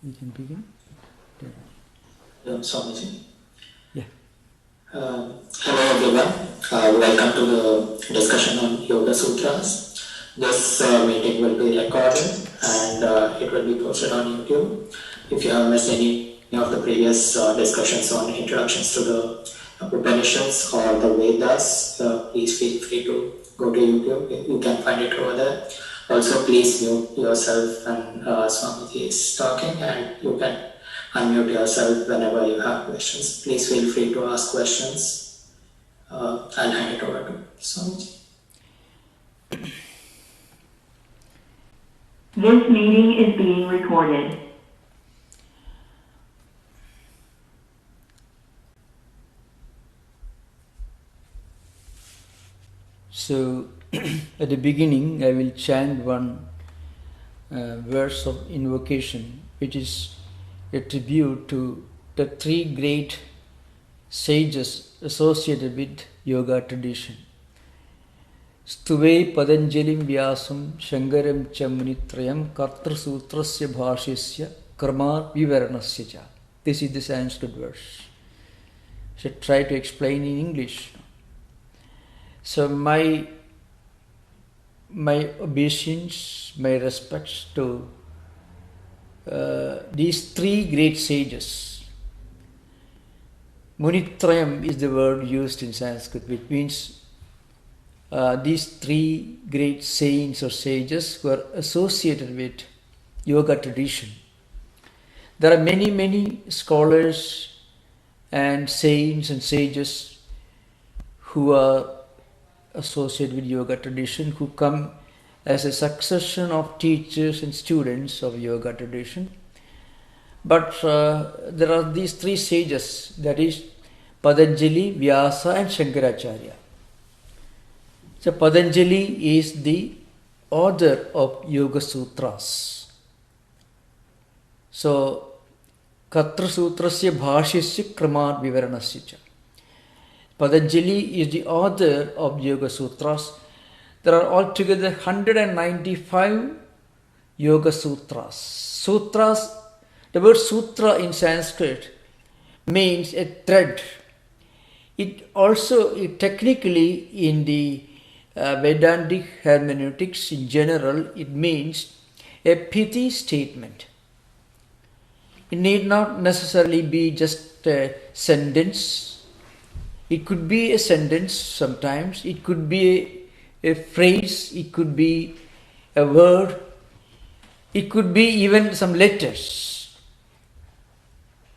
We can begin. Swamiji. Yeah. Hello everyone. Welcome to the discussion on Yoga Sutras. This meeting will be recorded and it will be posted on YouTube. If you have missed any of the previous discussions on introductions to the Upanishads or the Vedas, please feel free to go to YouTube. You can find it over there. Also, please mute yourself when Swamiji is talking, and you can unmute yourself whenever you have questions. Please feel free to ask questions. I'll hand it over to Swamiji. This meeting is being recorded. So, at the beginning, I will chant one verse of invocation, which is a tribute to the three great sages associated with yoga tradition. Stuve Patanjalim Vyasam Shankaram Chamunitrayam Kartra Sutrasya Bhashyasya Karma Vivaranasya Cha. This is the Sanskrit verse. I should try to explain in English. So my obeisance, my respects to these three great sages. Munitrayam is the word used in Sanskrit, which means these three great saints or sages who are associated with yoga tradition. There are many scholars and saints and sages who are associated with yoga tradition, who come as a succession of teachers and students of yoga tradition. But there are these three sages, that is Patanjali, Vyasa and Shankaracharya. So Patanjali is the author of Yoga Sutras. So Katra Sutrasya Bhashyasya Kramat Vivaranasya Cha. Patanjali is the author of Yoga Sutras. There are altogether 195 Yoga Sutras. Sutras, the word sutra in Sanskrit means a thread. It also, technically in the Vedantic hermeneutics in general, it means a pithy statement. It need not necessarily be just a sentence. It could be a sentence sometimes, it could be a phrase, it could be a word, it could be even some letters.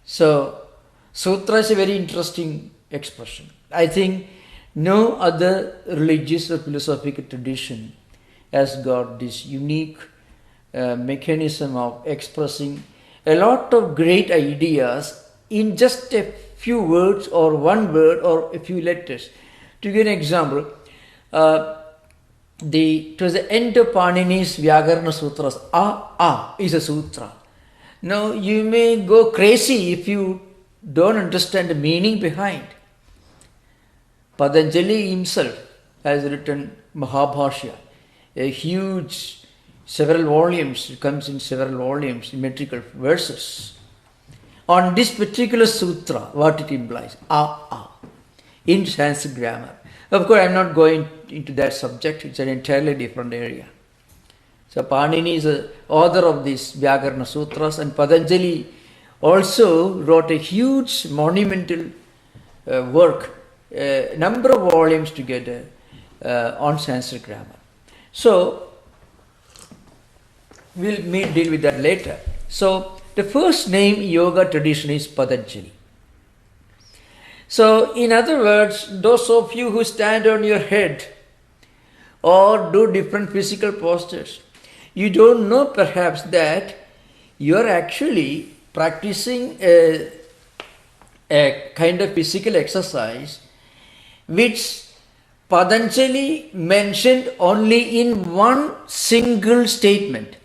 So, sutra is a very interesting expression. I think no other religious or philosophical tradition has got this unique mechanism of expressing a lot of great ideas in just a few words or one word or a few letters. To give an example, towards the end of Panini's Vyakarana Sutras, is a sutra. Now you may go crazy if you don't understand the meaning behind. Patanjali himself has written Mahabhashya, a huge, several volumes, it comes in several volumes, symmetrical verses. On this particular sutra, what it implies, in Sanskrit grammar. Of course, I am not going into that subject, it's an entirely different area. So, Panini is the author of these Vyakarana Sutras, and Patanjali also wrote a huge monumental work, a number of volumes together on Sanskrit grammar. So, we'll deal with that later. So, the first name in yoga tradition is Patanjali. So, in other words, those of you who stand on your head or do different physical postures, you don't know perhaps that you are actually practicing a kind of physical exercise which Patanjali mentioned only in one single statement.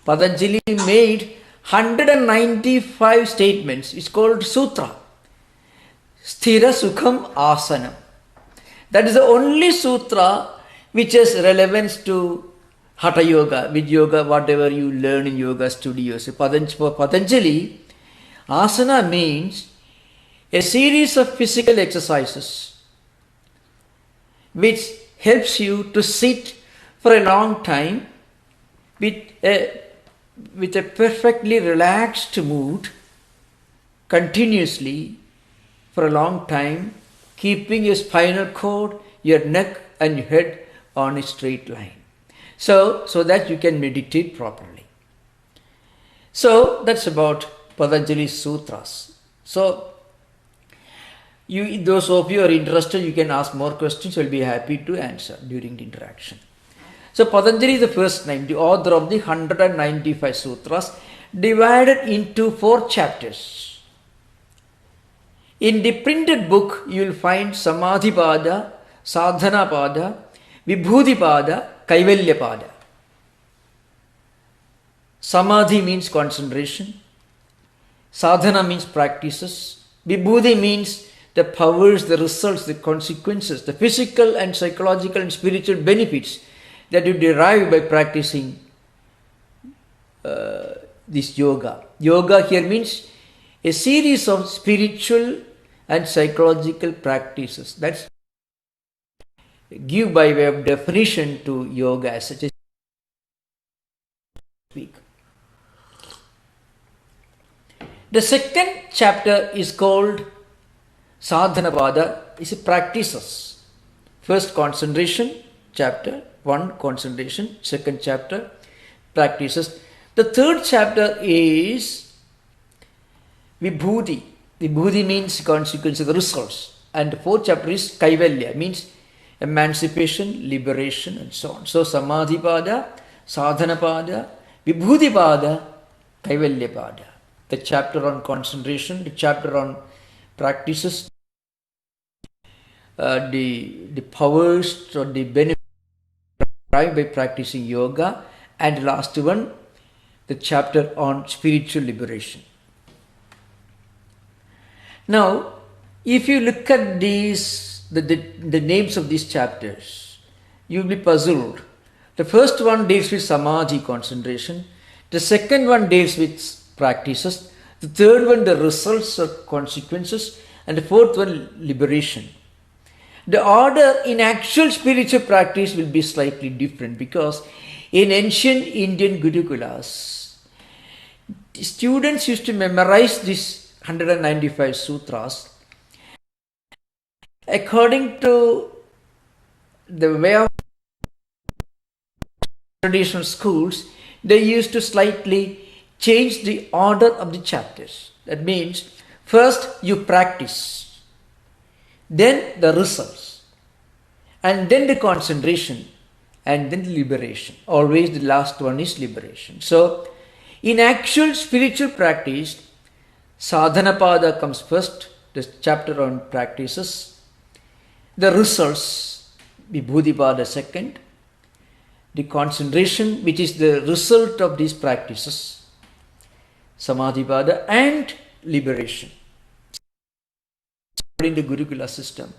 Patanjali made 195 statements. It's called Sutra. Sthira Sukham Asanam. That is the only sutra which has relevance to Hatha yoga, with yoga, whatever you learn in yoga studios. For Patanjali, asana means a series of physical exercises which helps you to sit for a long time with a perfectly relaxed mood, continuously for a long time, keeping your spinal cord, your neck and your head on a straight line. So that you can meditate properly. So that's about Patanjali's Sutras. So those of you who are interested, you can ask more questions. I'll be happy to answer during the interaction. So Patanjali is the first name, the author of the 195 Sutras, divided into 4 chapters. In the printed book, you will find Samadhipada, Sadhanapada, Vibhudipada, Kaivalyapada. Samadhi means concentration. Sadhana means practices. Vibhuti means the powers, the results, the consequences, the physical and psychological and spiritual benefits that you derive by practicing this yoga. Yoga here means a series of spiritual and psychological practices. That's give by way of definition to yoga as such. Speak. The second chapter is called Sadhanapada. It's practices. First concentration, chapter 1 concentration, second chapter practices. The third chapter is Vibhuti. Vibhuti means consequences, the results. And the fourth chapter is Kaivalya, means emancipation, liberation, and so on. So Samadhipada, Sadhanapada, Vibhudipada, Kaivalyapada. The chapter on concentration, the chapter on practices, the powers or the benefits derived by practicing yoga, and the last one, the chapter on spiritual liberation. Now, if you look at these, the names of these chapters, you will be puzzled. The first one deals with samadhi, concentration. The second one deals with practices. The third one, the results or consequences. And the fourth one, liberation. The order in actual spiritual practice will be slightly different, because in ancient Indian Gurukulas, students used to memorize these 195 sutras according to the way of traditional schools. They used to slightly change the order of the chapters. That means first you practice, then the results, and then the concentration, and then the liberation. Always the last one is liberation. So in actual spiritual practice, Sadhanapada comes first, the chapter on practices. The results, Vibhudipada second. The concentration, which is the result of these practices, Samadhipada, and liberation. In the Gurukula system,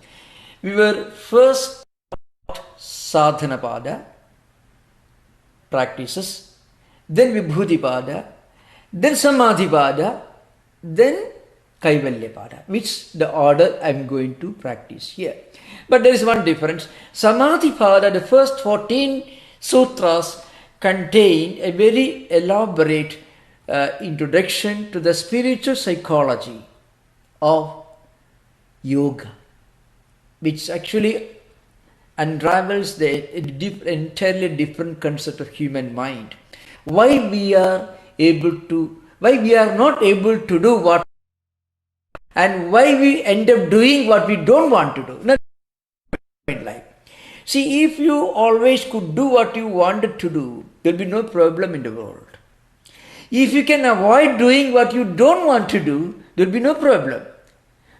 we were first taught Sadhanapada, practices, then Vibhudipada, then Samadhipada, then Kaivalyapada, which the order I am going to practice here. But there is one difference. Samadhipada, the first 14 sutras, contain a very elaborate introduction to the spiritual psychology of yoga, which actually unravels the entirely different concept of human mind. Why we are not able to do what, and why we end up doing what we don't want to do. Not in life. See, if you always could do what you wanted to do, there will be no problem in the world. If you can avoid doing what you don't want to do, there will be no problem.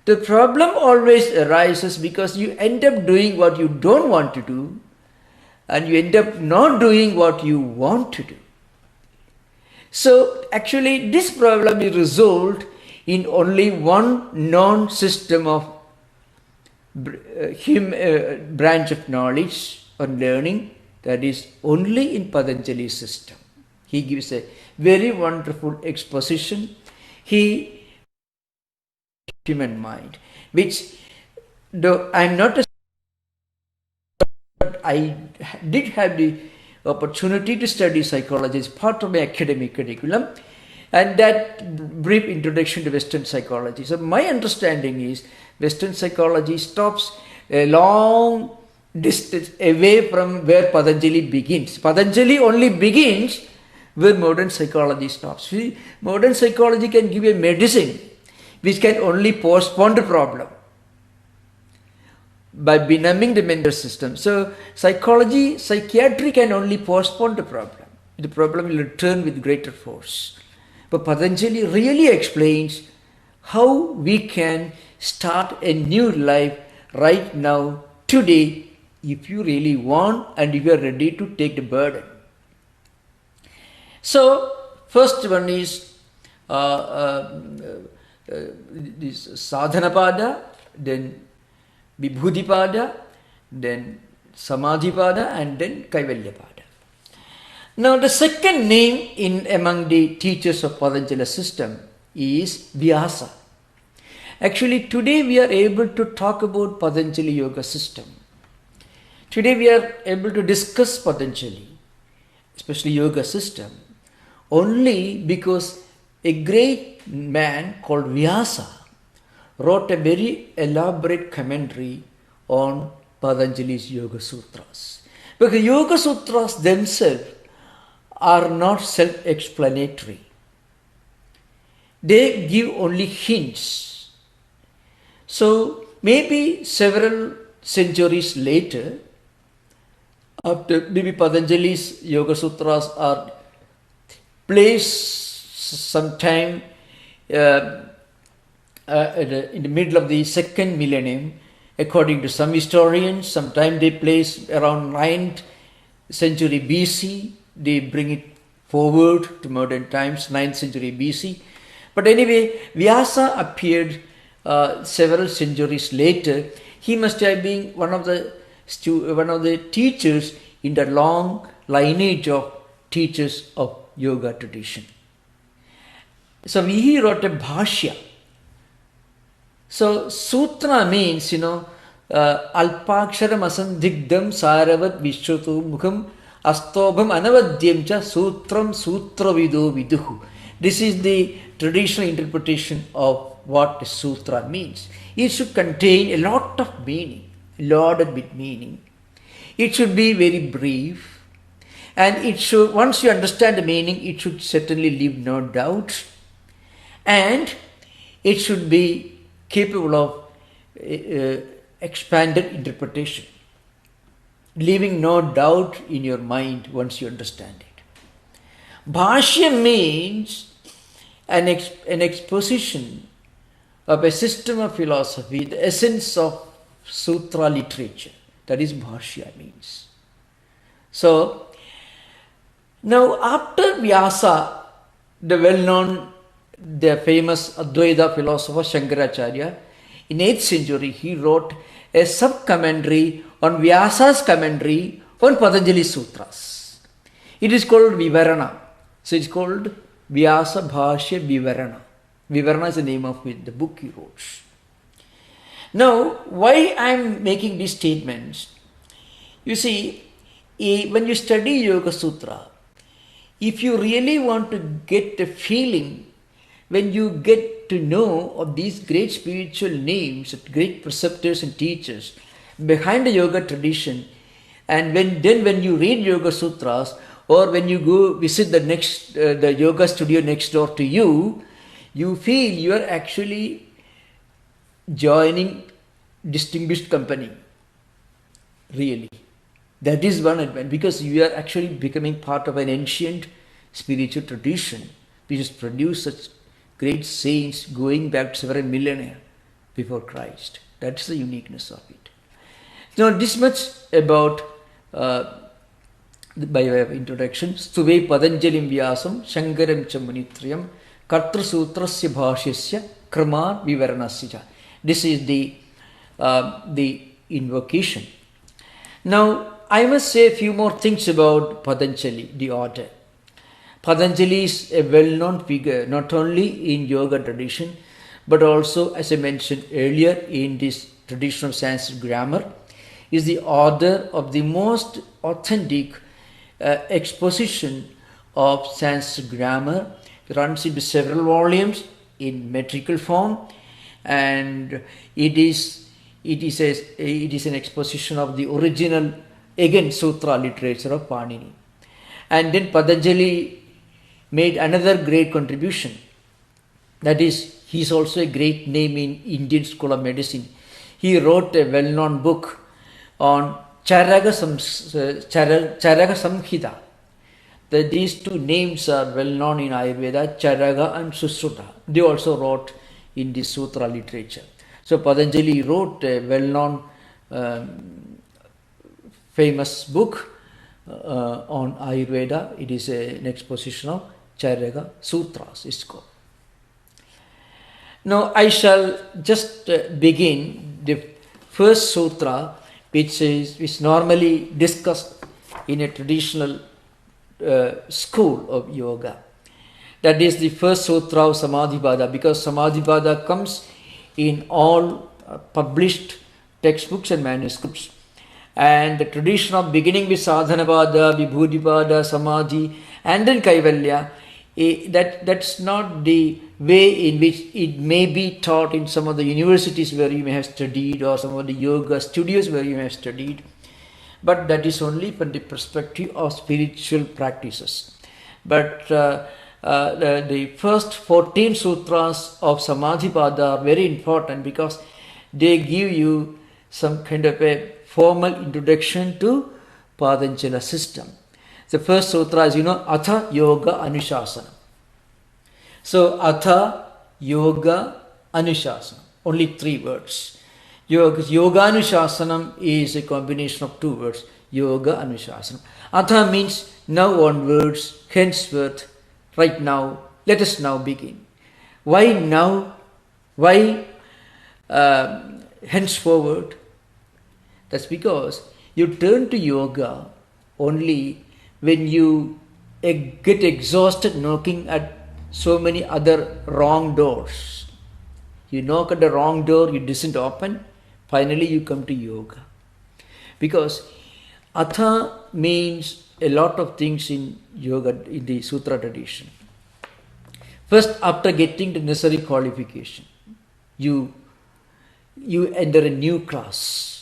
The problem always arises because you end up doing what you don't want to do, and you end up not doing what you want to do. So actually this problem is resolved in only one known system of branch of knowledge or learning, That is only in Patanjali's system. He gives a very wonderful exposition. He human mind, which though I'm not a, but I did have the opportunity to study psychology as part of my academic curriculum, and that brief introduction to Western psychology. So my understanding is Western psychology stops a long distance away from where Patanjali begins. Patanjali only begins where modern psychology stops. See, modern psychology can give a medicine which can only postpone the problem by benumbing the mental system. So psychology, psychiatry can only postpone the problem. The problem will return with greater force. But Patanjali really explains how we can start a new life right now, today, if you really want and if you are ready to take the burden. So, first one is this sadhana pada, then vibhuti pada, then samadhi pada, and then kaivalya pada. Now, the second name in among the teachers of Patanjali system is Vyasa. Actually, today we are able to talk about Patanjali yoga system. Today we are able to discuss Patanjali, especially yoga system, only because a great man called Vyasa wrote a very elaborate commentary on Patanjali's Yoga Sutras. Because Yoga Sutras themselves are not self-explanatory. They give only hints. So maybe several centuries later, after maybe Patanjali's Yoga Sutras are placed sometime in the middle of the second millennium, according to some historians, sometime they place around 9th century BC, they bring it forward to modern times, 9th century BC. But anyway, Vyasa appeared several centuries later. He must have been one of the teachers in the long lineage of teachers of yoga tradition. So he wrote a bhashya. So sutra means, alpaksharam asandigdam saravat vishrutu mukham astobham anavadyam cha sutram sutravido viduhu. This is the traditional interpretation of what the sutra means. It should contain a lot of meaning, loaded with meaning. It should be very brief, and it should, once you understand the meaning, it should certainly leave no doubt, and it should be capable of expanded interpretation, leaving no doubt in your mind once you understand it. Bhashya means an exposition of a system of philosophy, the essence of sutra literature. That is Bhashya means. So, now after Vyasa, the well-known, the famous Advaita philosopher Shankaracharya, in 8th century he wrote a sub-commentary on Vyasa's commentary on Patanjali Sutras. It is called Vivarana. So it's called Vyasa Bhashya Vivarana. Vivarana is the name of the book he wrote. Now, why I am making these statements? You see, when you study Yoga Sutra, if you really want to get the feeling, when you get to know of these great spiritual names, great preceptors and teachers behind the yoga tradition, and when you read Yoga Sutras, or when you go visit the yoga studio next door to you, you feel you are actually joining distinguished company. Really. That is one advantage, because you are actually becoming part of an ancient spiritual tradition which has produced such great saints going back several millennia before Christ. That's the uniqueness of it. Now, this much about by way of introduction. Stuve Patanjalim Vyasam Shankaram Chamunitriyam Kartru Sutrasya Bhashyasya Krama Vivaranasya. This is the invocation. Now, I must say a few more things about Patanjali, the order. Patanjali is a well-known figure not only in yoga tradition but also, as I mentioned earlier, in this tradition of Sanskrit grammar, is the author of the most authentic exposition of Sanskrit grammar. It runs into several volumes in metrical form, and it is an exposition of the original, again, sutra literature of Panini. And then Patanjali made another great contribution. That is, he is also a great name in Indian school of medicine. He wrote a well-known book on Charaka Samhita. These two names are well-known in Ayurveda, Charaka and Susruta. They also wrote in the sutra literature. So Patanjali wrote a well-known famous book on Ayurveda. It is an exposition of Charaka Sutras, it's called. Now I shall just begin the first sutra, which is normally discussed in a traditional school of yoga. That is the first sutra of Samadhipada, because Samadhipada comes in all published textbooks and manuscripts. And the tradition of beginning with Sadhanapada, Vibhudipada, Samadhi, and then Kaivalya, that's not the way in which it may be taught in some of the universities where you may have studied, or some of the yoga studios where you may have studied. But that is only from the perspective of spiritual practices. But the first 14 sutras of Samadhipada are very important because they give you some kind of a formal introduction to Patanjala system. The first sutra is, Atha Yoga Anushasana. So, Atha Yoga Anushasana. Only 3 words. Yoga Anushasanam is a combination of 2 words. Yoga Anushasana. Atha means now onwards, henceforth, right now, let us now begin. Why now? Why henceforward? That's because you turn to yoga only when you get exhausted knocking at so many other wrong doors. You knock at the wrong door, it doesn't open, finally you come to yoga. Because Atha means a lot of things in yoga, in the sutra tradition. First, after getting the necessary qualification, you enter a new class.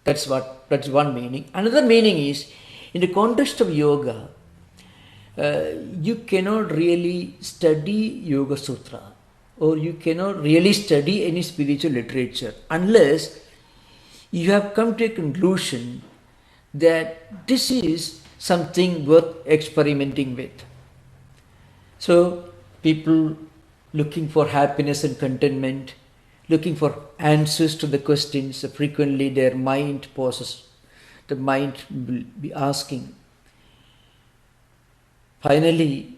That's one meaning. Another meaning is, in the context of yoga, you cannot really study Yoga Sutra, or you cannot really study any spiritual literature unless you have come to a conclusion that this is something worth experimenting with. So, people looking for happiness and contentment, looking for answers to the questions, frequently their mind poses, the mind will be asking. Finally,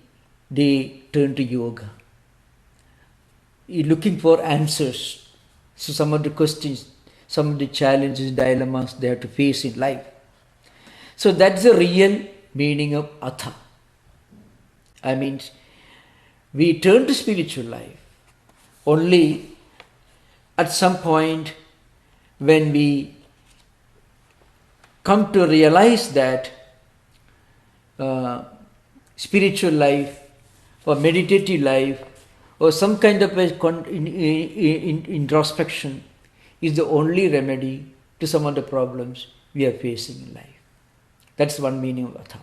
they turn to yoga, looking for answers. So some of the questions, some of the challenges, dilemmas they have to face in life. So that's the real meaning of Atha. I mean, we turn to spiritual life only at some point when we come to realize that spiritual life or meditative life or some kind of introspection is the only remedy to some of the problems we are facing in life. That's one meaning of Atha.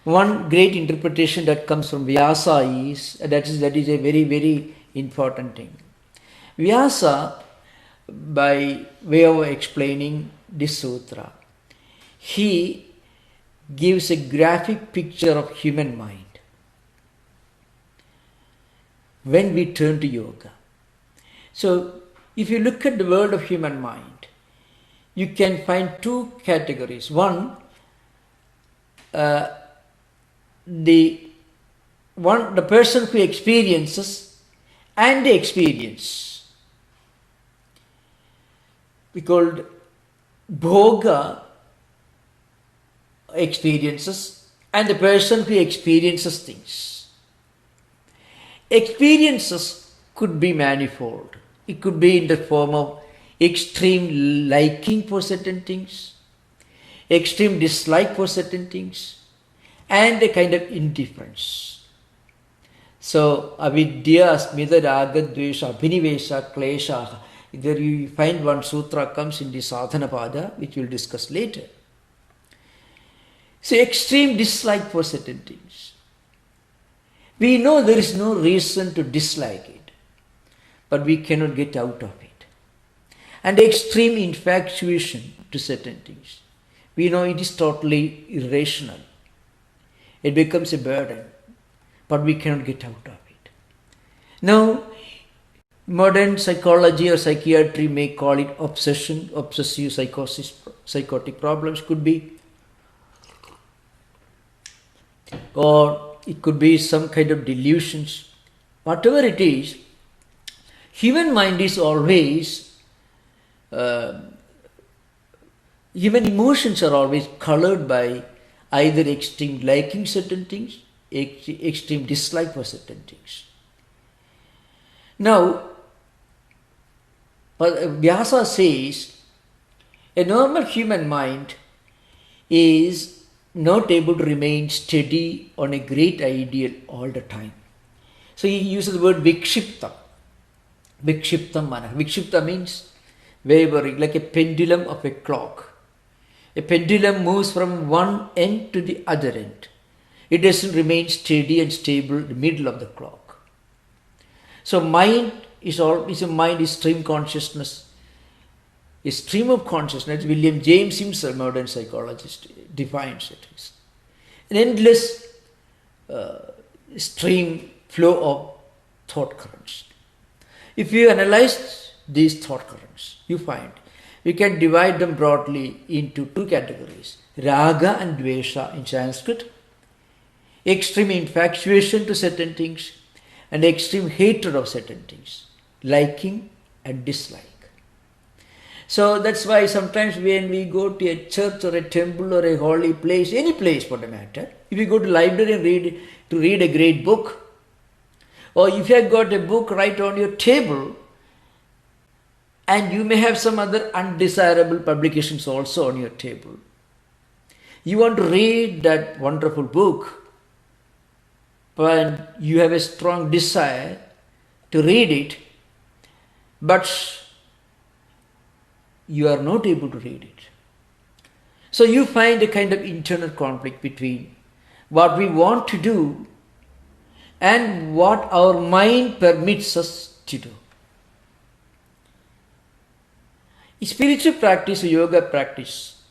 One great interpretation that comes from Vyasa is that is a very, very important thing. Vyasa, by way of explaining this sutra, he gives a graphic picture of human mind when we turn to yoga. So, if you look at the world of human mind, you can find 2 categories. One, the person who experiences and the experience. We called bhoga experiences and the person who experiences things. Experiences could be manifold. It could be in the form of extreme liking for certain things, extreme dislike for certain things, and a kind of indifference. So, avidya, asmita, raga, dvesha, abhinivesha, klesha. There you find one sutra comes in the sadhana pada, which we'll discuss later. So, extreme dislike for certain things. We know there is no reason to dislike it, but we cannot get out of it. And extreme infatuation to certain things. We know it is totally irrational. It becomes a burden, but we cannot get out of it. Now, modern psychology or psychiatry may call it obsession, obsessive psychosis, psychotic problems could be, or it could be some kind of delusions. Whatever it is, human mind is always, human emotions are always colored by either extreme liking certain things, extreme dislike for certain things. Now, Vyasa says, a normal human mind is not able to remain steady on a great ideal all the time. So he uses the word vikshiptam. Vikshiptam mana. Vikshipta means wavering, like a pendulum of a clock. A pendulum moves from one end to the other end. It doesn't remain steady and stable in the middle of the clock. So mind is a mind is stream consciousness. A stream of consciousness, William James himself, modern psychologist, defines it as an endless stream flow of thought currents. If you analyze these thought currents, you find we can divide them broadly into two categories, raga and dvesha in Sanskrit, extreme infatuation to certain things and extreme hatred of certain things, liking and dislike. So that's why sometimes when we go to a church or a temple or a holy place, any place for the matter, if you go to library and read a great book, or if you have got a book right on your table, and you may have some other undesirable publications also on your table, you want to read that wonderful book, but you have a strong desire to read it, but you are not able to read it. So you find a kind of internal conflict between what we want to do and what our mind permits us to do. Spiritual practice or yoga practice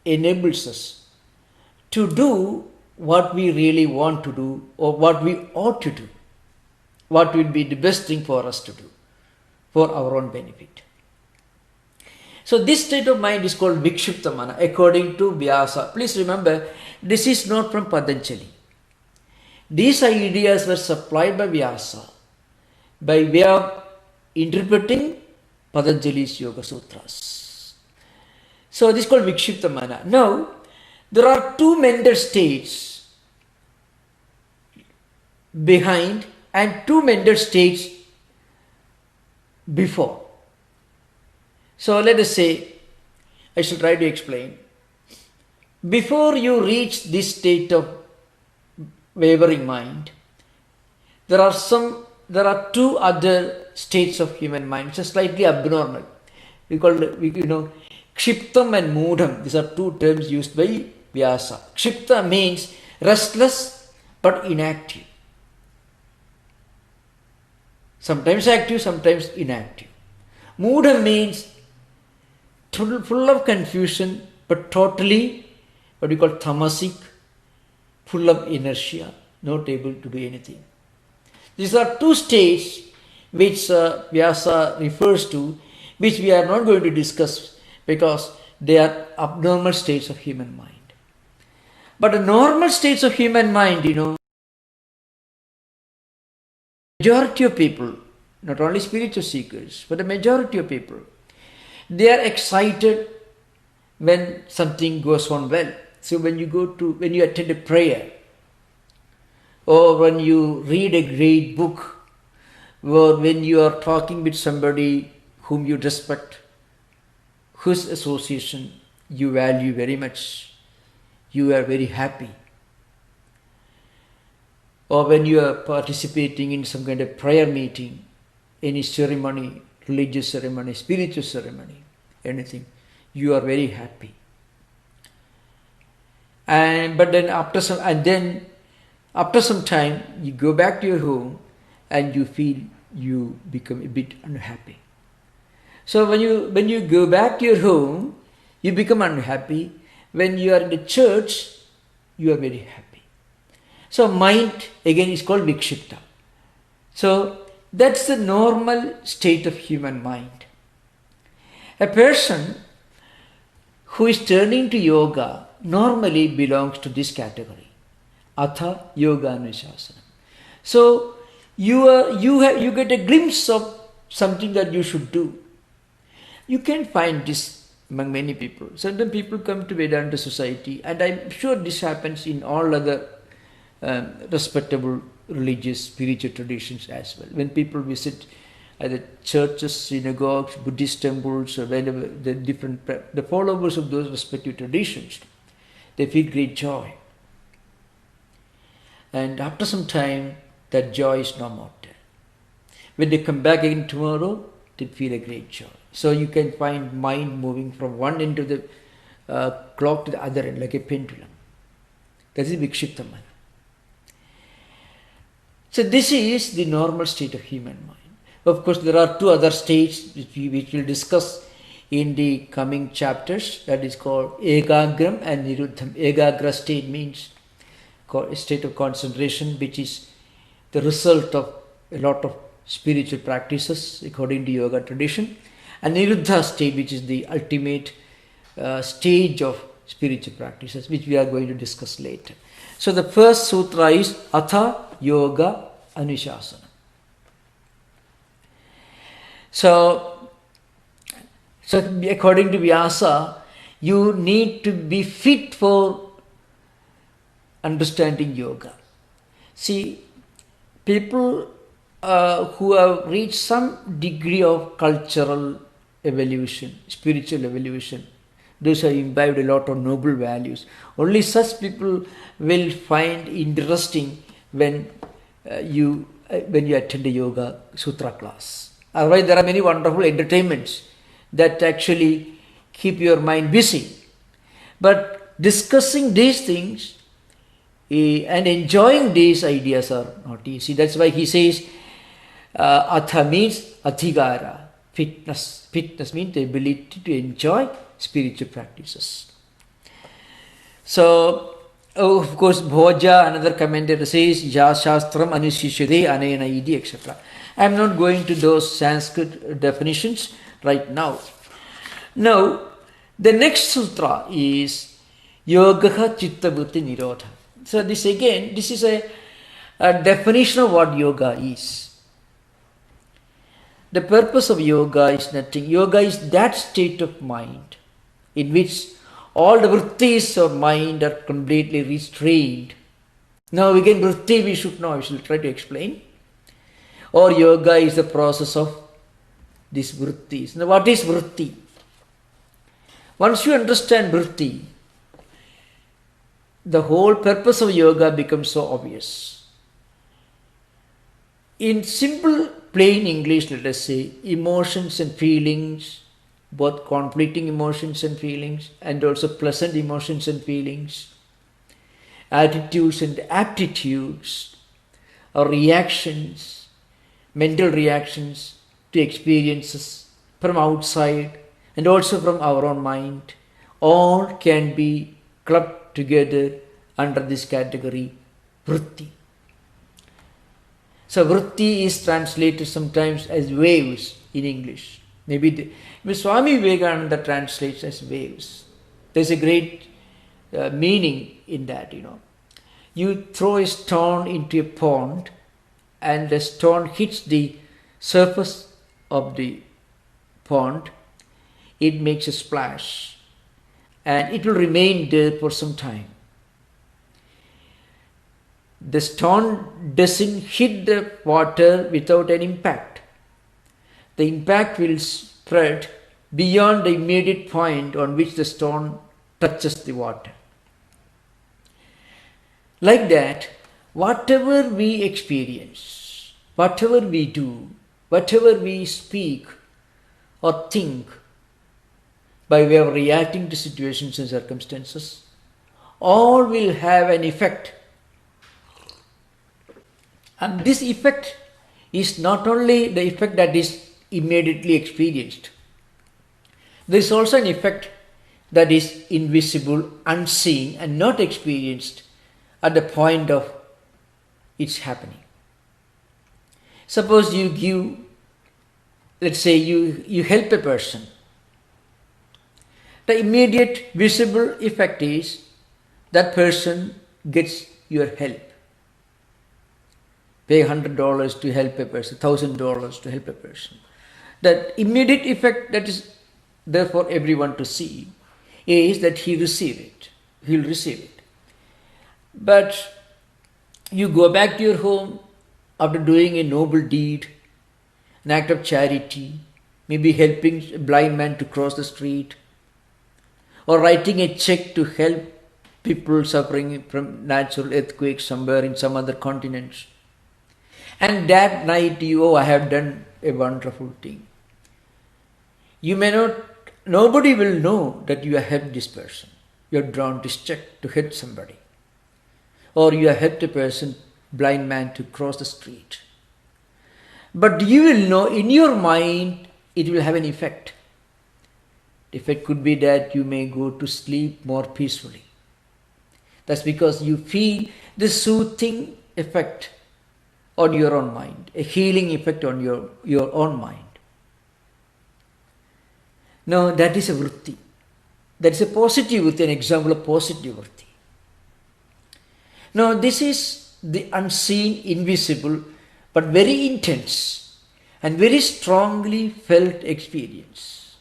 enables us to do what we really want to do or what we ought to do, what will be the best thing for us to do for our own benefit. So this state of mind is called vikshiptamana according to Vyasa. Please remember, this is not from Patanjali. These ideas were supplied by Vyasa by way of interpreting Patanjali's Yoga Sutras. So this is called vikshiptamana. Now, there are two mental states behind and two mental states before. So let us say, I shall try to explain. Before you reach this state of wavering mind, there are two other states of human mind which are slightly abnormal. We call it, kshiptam and mudam. These are two terms used by Vyasa. Kshipta means restless but inactive. Sometimes active, sometimes inactive. Mudam means full of confusion but totally what we call tamasic, full of inertia, not able to do anything. These are two states which Vyasa refers to, which we are not going to discuss because they are abnormal states of human mind. But the normal states of human mind, majority of people, not only spiritual seekers, but the majority of people, they are excited when something goes on well. So when you attend a prayer, or when you read a great book, or when you are talking with somebody whom you respect, whose association you value very much, you are very happy. Or when you are participating in some kind of prayer meeting, any ceremony, religious ceremony, spiritual ceremony, anything, you are very happy. But then after some time, you go back to your home and you feel you become a bit unhappy. So when you go back to your home, you become unhappy. When you are in the church, you are very happy. So mind again is called vikshipta. So that's the normal state of human mind. A person who is turning to yoga normally belongs to this category, atha yoga anushasanam. So you get a glimpse of something that you should do. You can find this among many people. Certain people come to Vedanta society, and I'm sure this happens in all other respectable religious spiritual traditions as well. When people visit either churches, synagogues, Buddhist temples, or wherever the followers of those respective traditions, they feel great joy. And after some time, that joy is no more there. When they come back again tomorrow, they feel a great joy. So you can find mind moving from one end of the clock to the other end, like a pendulum. That is vikshipta mana. So this is the normal state of human mind. Of course, there are two other states which we will discuss in the coming chapters. That is called ekagram and niruddham. Ekagra state means a state of concentration, which is the result of a lot of spiritual practices according to yoga tradition. And niruddha state, which is the ultimate stage of spiritual practices, which we are going to discuss later. So the first sutra is atha yoga anushasana. So according to Vyasa, you need to be fit for understanding yoga. See, people who have reached some degree of cultural evolution, spiritual evolution, those who have imbibed a lot of noble values, only such people will find interesting when you attend a yoga sutra class. Otherwise, there are many wonderful entertainments that actually keep your mind busy. But discussing these things and enjoying these ideas are not easy. That's why he says, atha means adhigara, fitness. Fitness means the ability to enjoy spiritual practices. So, of course, Bhoja, another commentator, says, Ya Shastram Anushishyade Anena Idi, etc. I am not going to those Sanskrit definitions right now. Now, the next sutra is Yogaha Chitta Vritti Nirodha. So this is a definition of what yoga is. The purpose of yoga is nothing. Yoga is that state of mind in which all the vrittis of mind are completely restrained. Now again, vritti we should know, I shall try to explain. Or yoga is the process of these vrittis. Now what is vritti? Once you understand vritti, the whole purpose of yoga becomes so obvious. In simple, plain English, let us say, emotions and feelings, both conflicting emotions and feelings, and also pleasant emotions and feelings, attitudes and aptitudes, or reactions, mental reactions to experiences from outside and also from our own mind, all can be clubbed together under this category, vritti. So vritti is translated sometimes as waves in English. Maybe Swami Vivekananda translates as waves. There's a great meaning in that, You throw a stone into a pond and the stone hits the surface of the pond. It makes a splash. and it will remain there for some time. The stone doesn't hit the water without an impact. The impact will spread beyond the immediate point on which the stone touches the water. Like that, whatever we experience, whatever we do, whatever we speak or think by way of reacting to situations and circumstances, all will have an effect. And this effect is not only the effect that is immediately experienced. There is also an effect that is invisible, unseen, and not experienced at the point of its happening. Suppose you give, let's say you help a person. The immediate visible effect is that person gets your help. Pay $100 to help a person, $1,000 to help a person. That immediate effect that is there for everyone to see is that he will receive it. But you go back to your home after doing a noble deed, an act of charity, maybe helping a blind man to cross the street, or writing a check to help people suffering from natural earthquakes somewhere in some other continent. And that night I have done a wonderful thing. Nobody will know that you have helped this person. You have drawn this check to help somebody. Or you have helped a person, blind man, to cross the street. But you will know in your mind it will have an effect. The effect could be that you may go to sleep more peacefully. That's because you feel the soothing effect on your own mind, a healing effect on your own mind. Now that is a vritti. That is a positive vritti, an example of positive vritti. Now this is the unseen, invisible, but very intense and very strongly felt experience.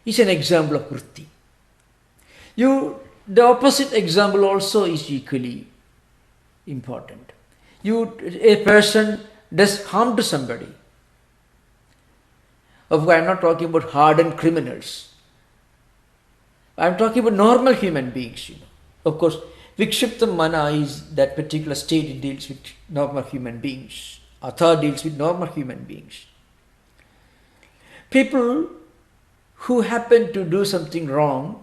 It's an example of vritti. The opposite example also is equally important. A person does harm to somebody. Of course, I am not talking about hardened criminals. I am talking about normal human beings. Of course, Vikshiptam Mana is that particular state. It deals with normal human beings. Atha deals with normal human beings. People who happen to do something wrong,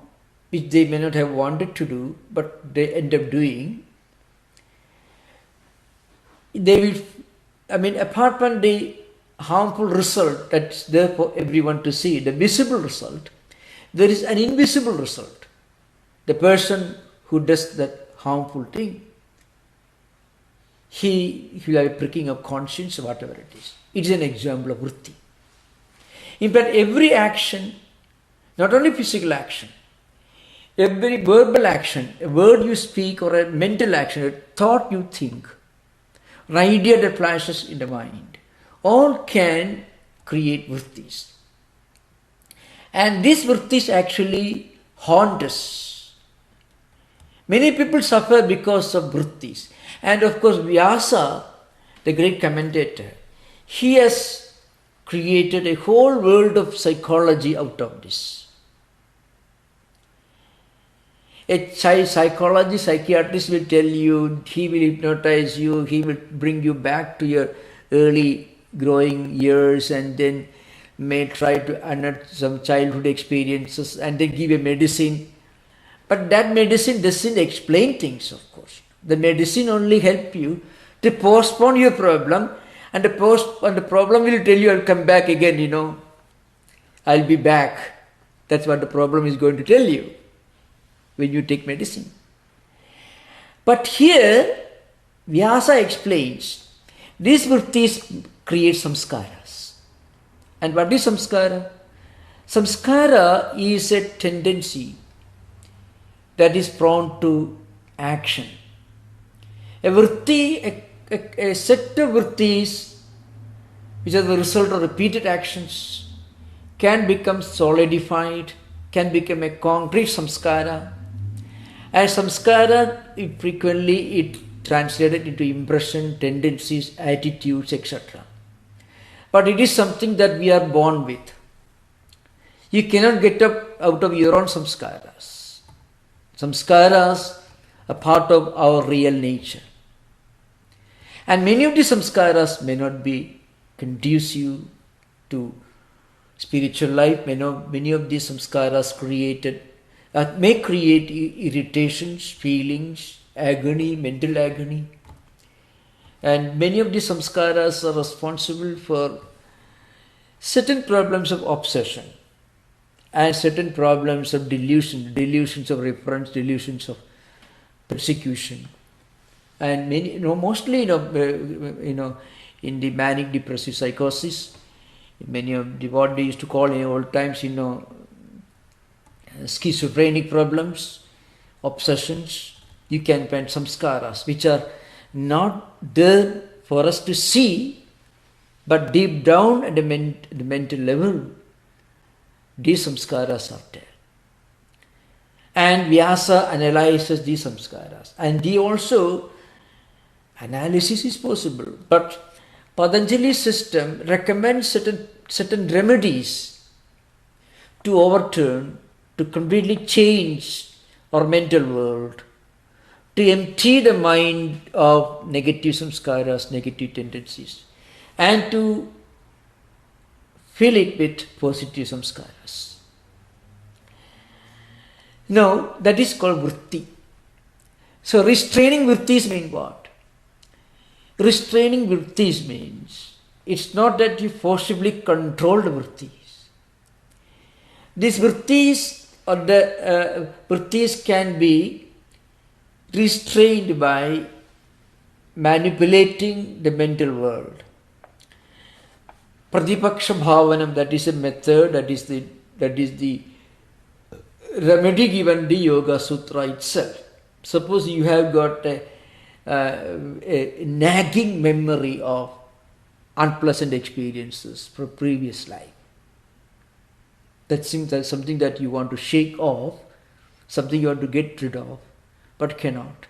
which they may not have wanted to do, but they end up doing, apart from the harmful result that's there for everyone to see, the visible result, there is an invisible result. The person who does that harmful thing, he will have a pricking of conscience, whatever it is. It is an example of vritti. In fact, every action, not only physical action, every verbal action, a word you speak or a mental action, a thought you think, an idea that flashes in the mind, all can create vrittis. And these vrittis actually haunt us. Many people suffer because of vrittis. And of course, Vyasa, the great commentator, he has created a whole world of psychology out of this. A psychiatrist will tell you, he will hypnotize you, he will bring you back to your early growing years and then may try to unearth some childhood experiences and then give a medicine. But that medicine doesn't explain things, of course. The medicine only helps you to postpone your problem, and the problem will tell you, I'll come back again, I'll be back. That's what the problem is going to tell you when you take medicine. But here, Vyasa explains, these vrittis create samskaras. And what is samskara? Samskara is a tendency that is prone to action. A vritti, a set of vrittis, which are the result of repeated actions, can become solidified, can become a concrete samskara. As samskara, frequently it translated into impression, tendencies, attitudes, etc. But it is something that we are born with. You cannot get up out of your own samskaras. Samskaras are part of our real nature. And many of the samskaras may not be conducive to spiritual life. Many of these samskaras may create irritations, feelings, agony, mental agony. And many of these samskaras are responsible for certain problems of obsession and certain problems of delusions of reference, delusions of persecution. And many, mostly, in the manic depressive psychosis, many of what they used to call in old times, schizophrenic problems, obsessions, you can find samskaras which are not there for us to see, but deep down at the mental level, these samskaras are there. And Vyasa analyzes these samskaras. And he also, analysis is possible, but Patanjali's system recommends certain remedies to overturn, to completely change our mental world, to empty the mind of negative samskaras, negative tendencies, and to fill it with positive samskaras. Now, that is called Vrutti. So, restraining Vruttis means what? Restraining Vruttis means it's not that you forcibly control the Vruttis. These Vruttis or the Vruttis can be restrained by manipulating the mental world. Pratipaksha bhavanam, that is a method, that is the remedy given the Yoga Sutra itself. Suppose you have got a nagging memory of unpleasant experiences from previous life. That seems like something that you want to shake off, something you want to get rid of, but cannot.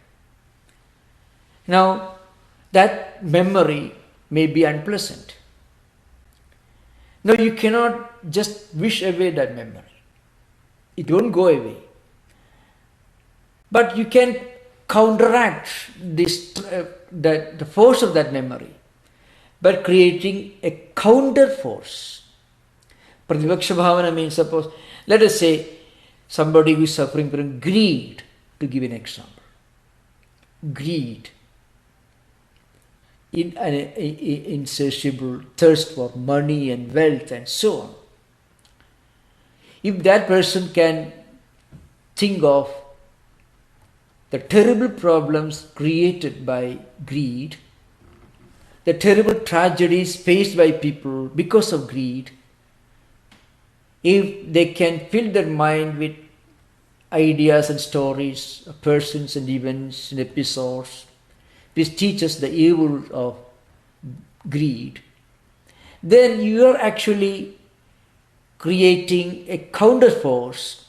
Now, that memory may be unpleasant. Now, you cannot just wish away that memory. It won't go away. But you can counteract the force of that memory by creating a counter force. Pratipaksha bhavana means, suppose, let us say somebody who is suffering from greed, to give an example. Greed, insatiable thirst for money and wealth and so on. If that person can think of the terrible problems created by greed, the terrible tragedies faced by people because of greed, if they can fill their mind with ideas and stories of persons and events and episodes which teach us the evil of greed, then you are actually creating a counter force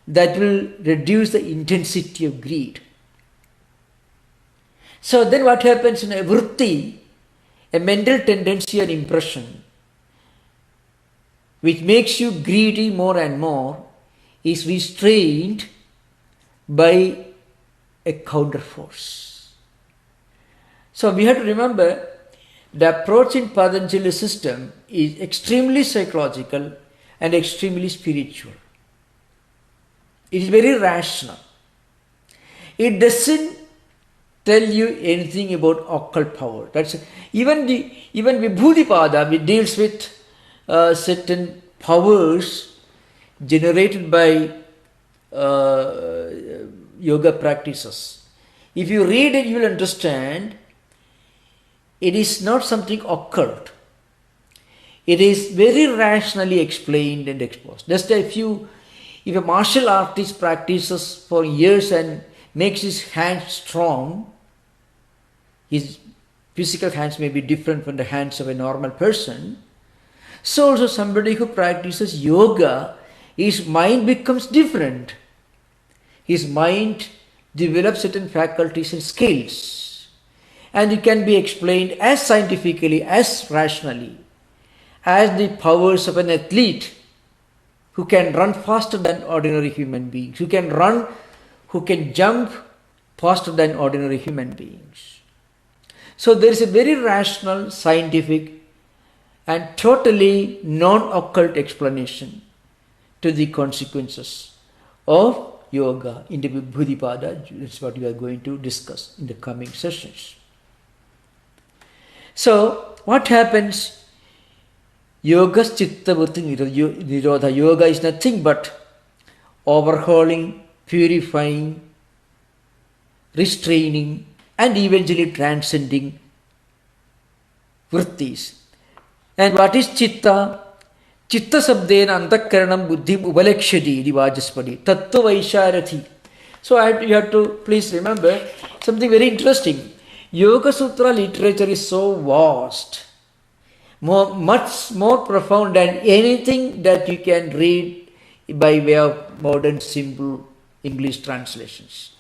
that will reduce the intensity of greed. So then what happens in a vrutti, a mental tendency or impression which makes you greedy more and more, is restrained by a counter force. So we have to remember the approach in Patanjali system is extremely psychological and extremely spiritual. It is very rational. It doesn't tell you anything about occult power. That's even Vibhudipada, which deals with certain powers generated by yoga practices. If you read it, you will understand it is not something occult. It is very rationally explained and exposed. Just if a martial artist practices for years and makes his hands strong, his physical hands may be different from the hands of a normal person. So also somebody who practices yoga his mind becomes different. His mind develops certain faculties and skills, and it can be explained as scientifically, as rationally, as the powers of an athlete who can run faster than ordinary human beings, who can jump faster than ordinary human beings. So there is a very rational, scientific and totally non-occult explanation to the consequences of yoga in the Vibhudipada. That's what we are going to discuss in the coming sessions. So what happens? Yoga's chitta vritti nirodha. Yoga is nothing but overhauling, purifying, restraining, and eventually transcending vrittis. And what is chitta? Chitta sabdena antakaranam buddhim ubalekshati iti vajaspadi. Tattwamayananda. So you have to please remember something very interesting. Yoga Sutra literature is so vast, much more profound than anything that you can read by way of modern simple English translations.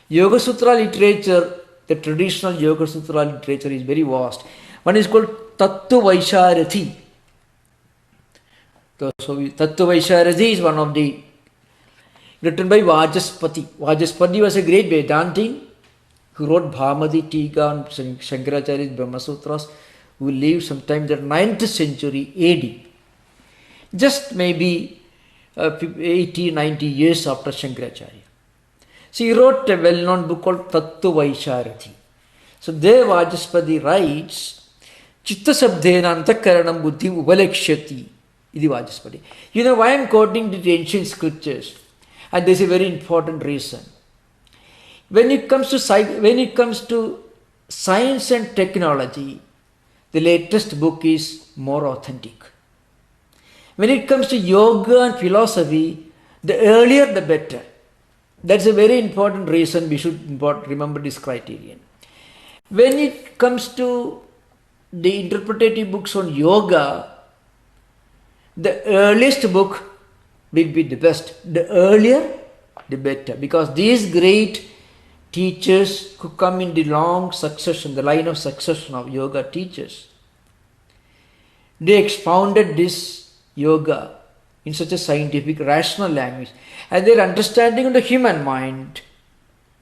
Yoga Sutra literature, the traditional Yoga Sutra literature is very vast. One is called Tattwamayananda. So Tattwamayananda is one of the, written by Vajaspati. Vajaspati was a great Vedantine who wrote Bhamadi Tika on Shankaracharya's Brahma Sutras, who lived sometime in the 9th century AD, just maybe 80-90 years after Shankaracharya. So he wrote a well-known book called Tattwamayananda. So there Vajaspati writes, Chitta sabdena antakaranam buddhim ubalekshati. Idi Vajaspati. You know why I am quoting the ancient scriptures? And there is a very important reason. When it comes to science and technology, the latest book is more authentic. When it comes to yoga and philosophy, the earlier the better. That's a very important reason we should remember this criterion. When it comes to the interpretative books on yoga, the earliest book will be the best. The earlier, the better. Because these great teachers who come in the long succession, the line of succession of yoga teachers, they expounded this yoga in such a scientific, rational language. And their understanding of the human mind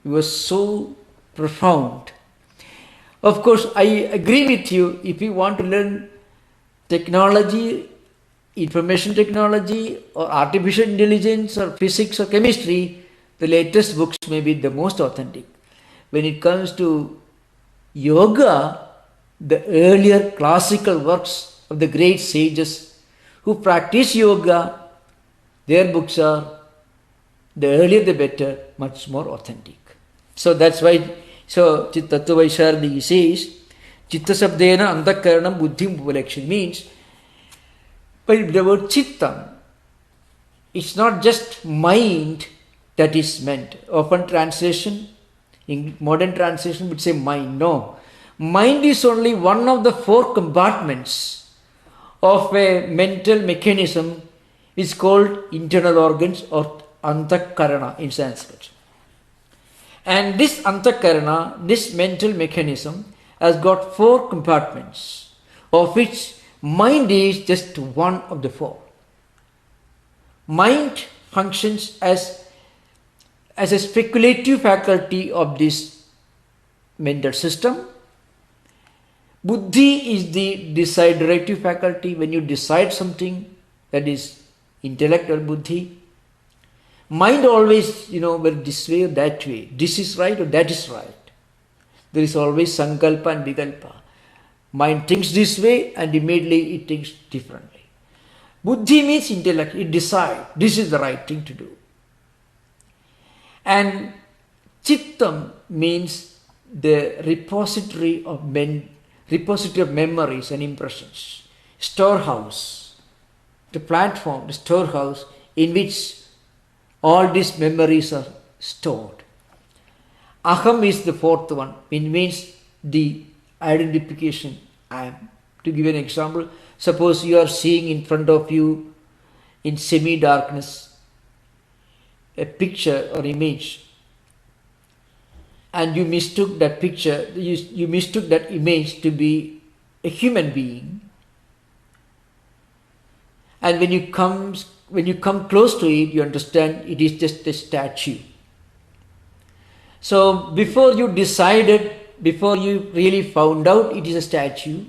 was so profound. Of course, I agree with you, if you want to learn technology, information technology, or artificial intelligence, or physics, or chemistry, the latest books may be the most authentic. When it comes to yoga, the earlier classical works of the great sages who practice yoga, their books are, the earlier the better, much more authentic. So that's why, so Tattwamayananda says, Chitta sabdena antakaranam buddhim ubalekshati means, but the word chittam, it's not just mind that is meant. Often translation, in modern translation would say mind. No. Mind is only one of the 4 compartments of a mental mechanism. It's called internal organs or antakarana in Sanskrit. And this antakarana, this mental mechanism, has got 4 compartments, of which mind is just one of the 4. Mind functions as a speculative faculty of this mental system. Buddhi is the deciderative faculty. When you decide something, that is intellect or buddhi. Mind always, well, this way or that way. This is right or that is right. There is always sankalpa and vikalpa. Mind thinks this way and immediately it thinks differently. Buddhi means intellect. It decides this is the right thing to do. And chittam means the repository of memories and impressions. Storehouse. The platform, the storehouse in which all these memories are stored. Aham is the 4th one. It means the identification. I am. To give an example, suppose you are seeing in front of you in semi-darkness a picture or image, and you mistook that picture, you mistook that image to be a human being, and when you come close to it, you understand it is just a statue. So before you decided, before you really found out it is a statue,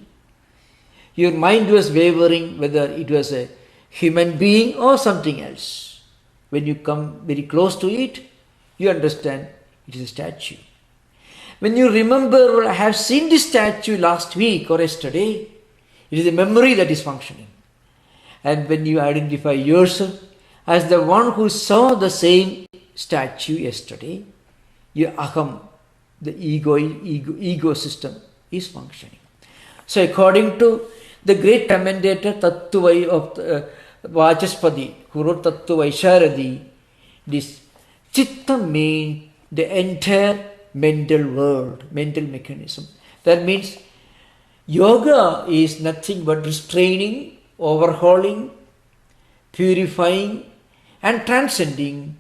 your mind was wavering whether it was a human being or something else. When you come very close to it, you understand it is a statue. When you remember, well, I have seen this statue last week or yesterday, it is a memory that is functioning. And when you identify yourself as the one who saw the same statue yesterday, your aham, the ego system is functioning. So according to the great commentator Tattwai of Vachaspati, who wrote Tattwamayananda, this chitta means the entire mental world, mental mechanism. That means yoga is nothing but restraining, overhauling, purifying and transcending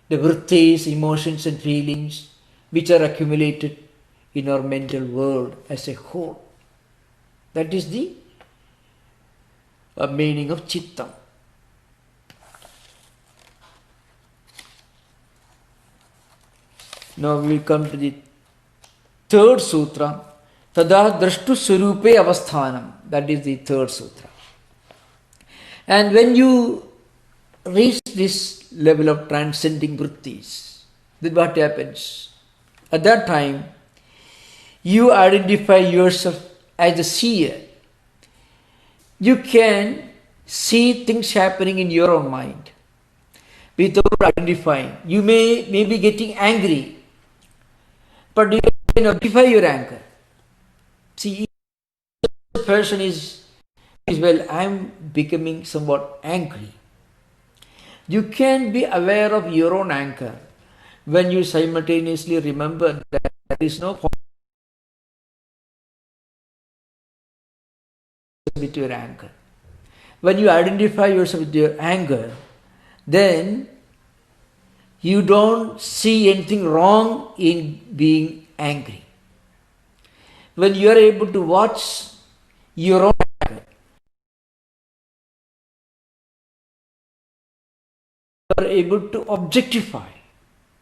the vrittis, emotions and feelings which are accumulated in our mental world as a whole. That is the meaning of chitta. Now we will come to the third sutra, Tada Drashtu Surupe Avasthanam. That is the third sutra. And when you reach this level of transcending vrittis, then what happens? At that time, you identify yourself as a seer. You can see things happening in your own mind without identifying. You may be getting angry, but you can identify your anger. See, if the person is well, I am becoming somewhat angry. You can be aware of your own anger when you simultaneously remember that there is no point with your anger. When you identify yourself with your anger, then you don't see anything wrong in being angry. When you are able to watch your own anger, you are able to objectify.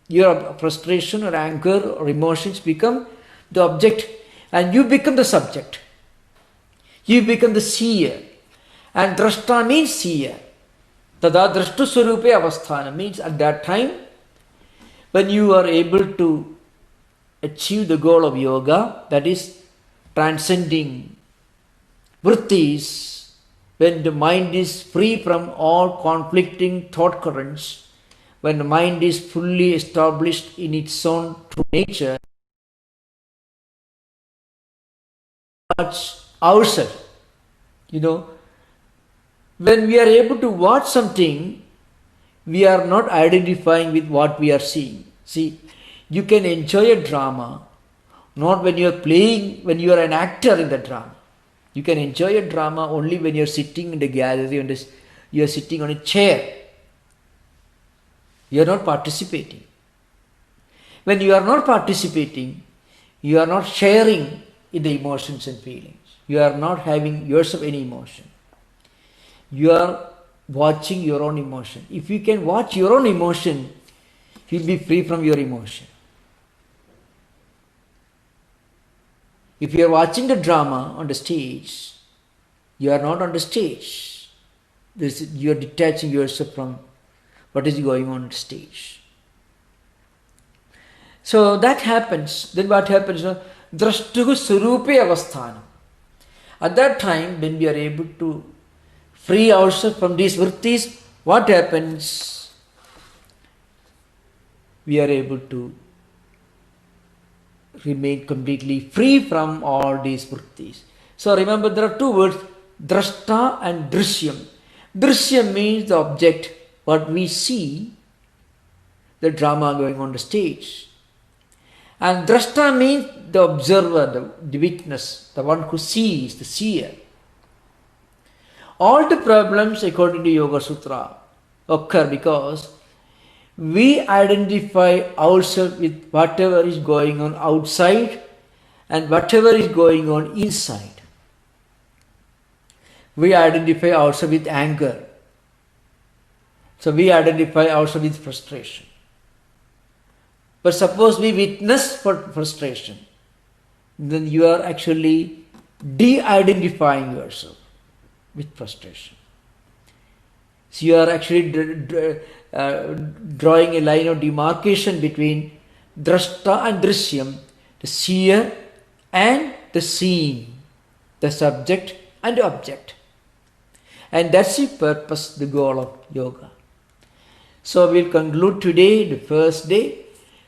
Your frustration or anger or emotions become the object and you become the subject. You become the seer. And drashta means seer. Tada drashtu swarupe avasthana means at that time when you are able to achieve the goal of yoga, that is transcending vrittis, when the mind is free from all conflicting thought currents, when the mind is fully established in its own true nature, watch ourselves. When we are able to watch something, we are not identifying with what we are seeing. See, you can enjoy a drama not when you are playing, when you are an actor in the drama. You can enjoy a drama only when you are sitting in the gallery and you are sitting on a chair. You are not participating. When you are not participating, you are not sharing in the emotions and feelings. You are not having yourself any emotion. You are watching your own emotion. If you can watch your own emotion, you will be free from your emotion. If you are watching the drama on the stage, you are not on the stage. You are detaching yourself from what is going on the stage. So that happens. Then what happens? Drashtuhu surupe avasthanam. At that time, when we are able to free ourselves from these vrittis, what happens? We are able to remain completely free from all these vrittis. So remember, there are two words, drashta and drishyam. Drishyam means the object, what we see, the drama going on the stage. And drashta means the observer, the witness, the one who sees, the seer. All the problems according to Yoga Sutra occur because we identify ourselves with whatever is going on outside and whatever is going on inside. We identify ourselves with anger. So we identify ourselves with frustration. But suppose we witness for frustration, then you are actually de-identifying yourself with frustration. So you are actually drawing a line of demarcation between drashta and drishyam, the seer and the seen, the subject and object. And that's the purpose, the goal of yoga. So we'll conclude today, the first day,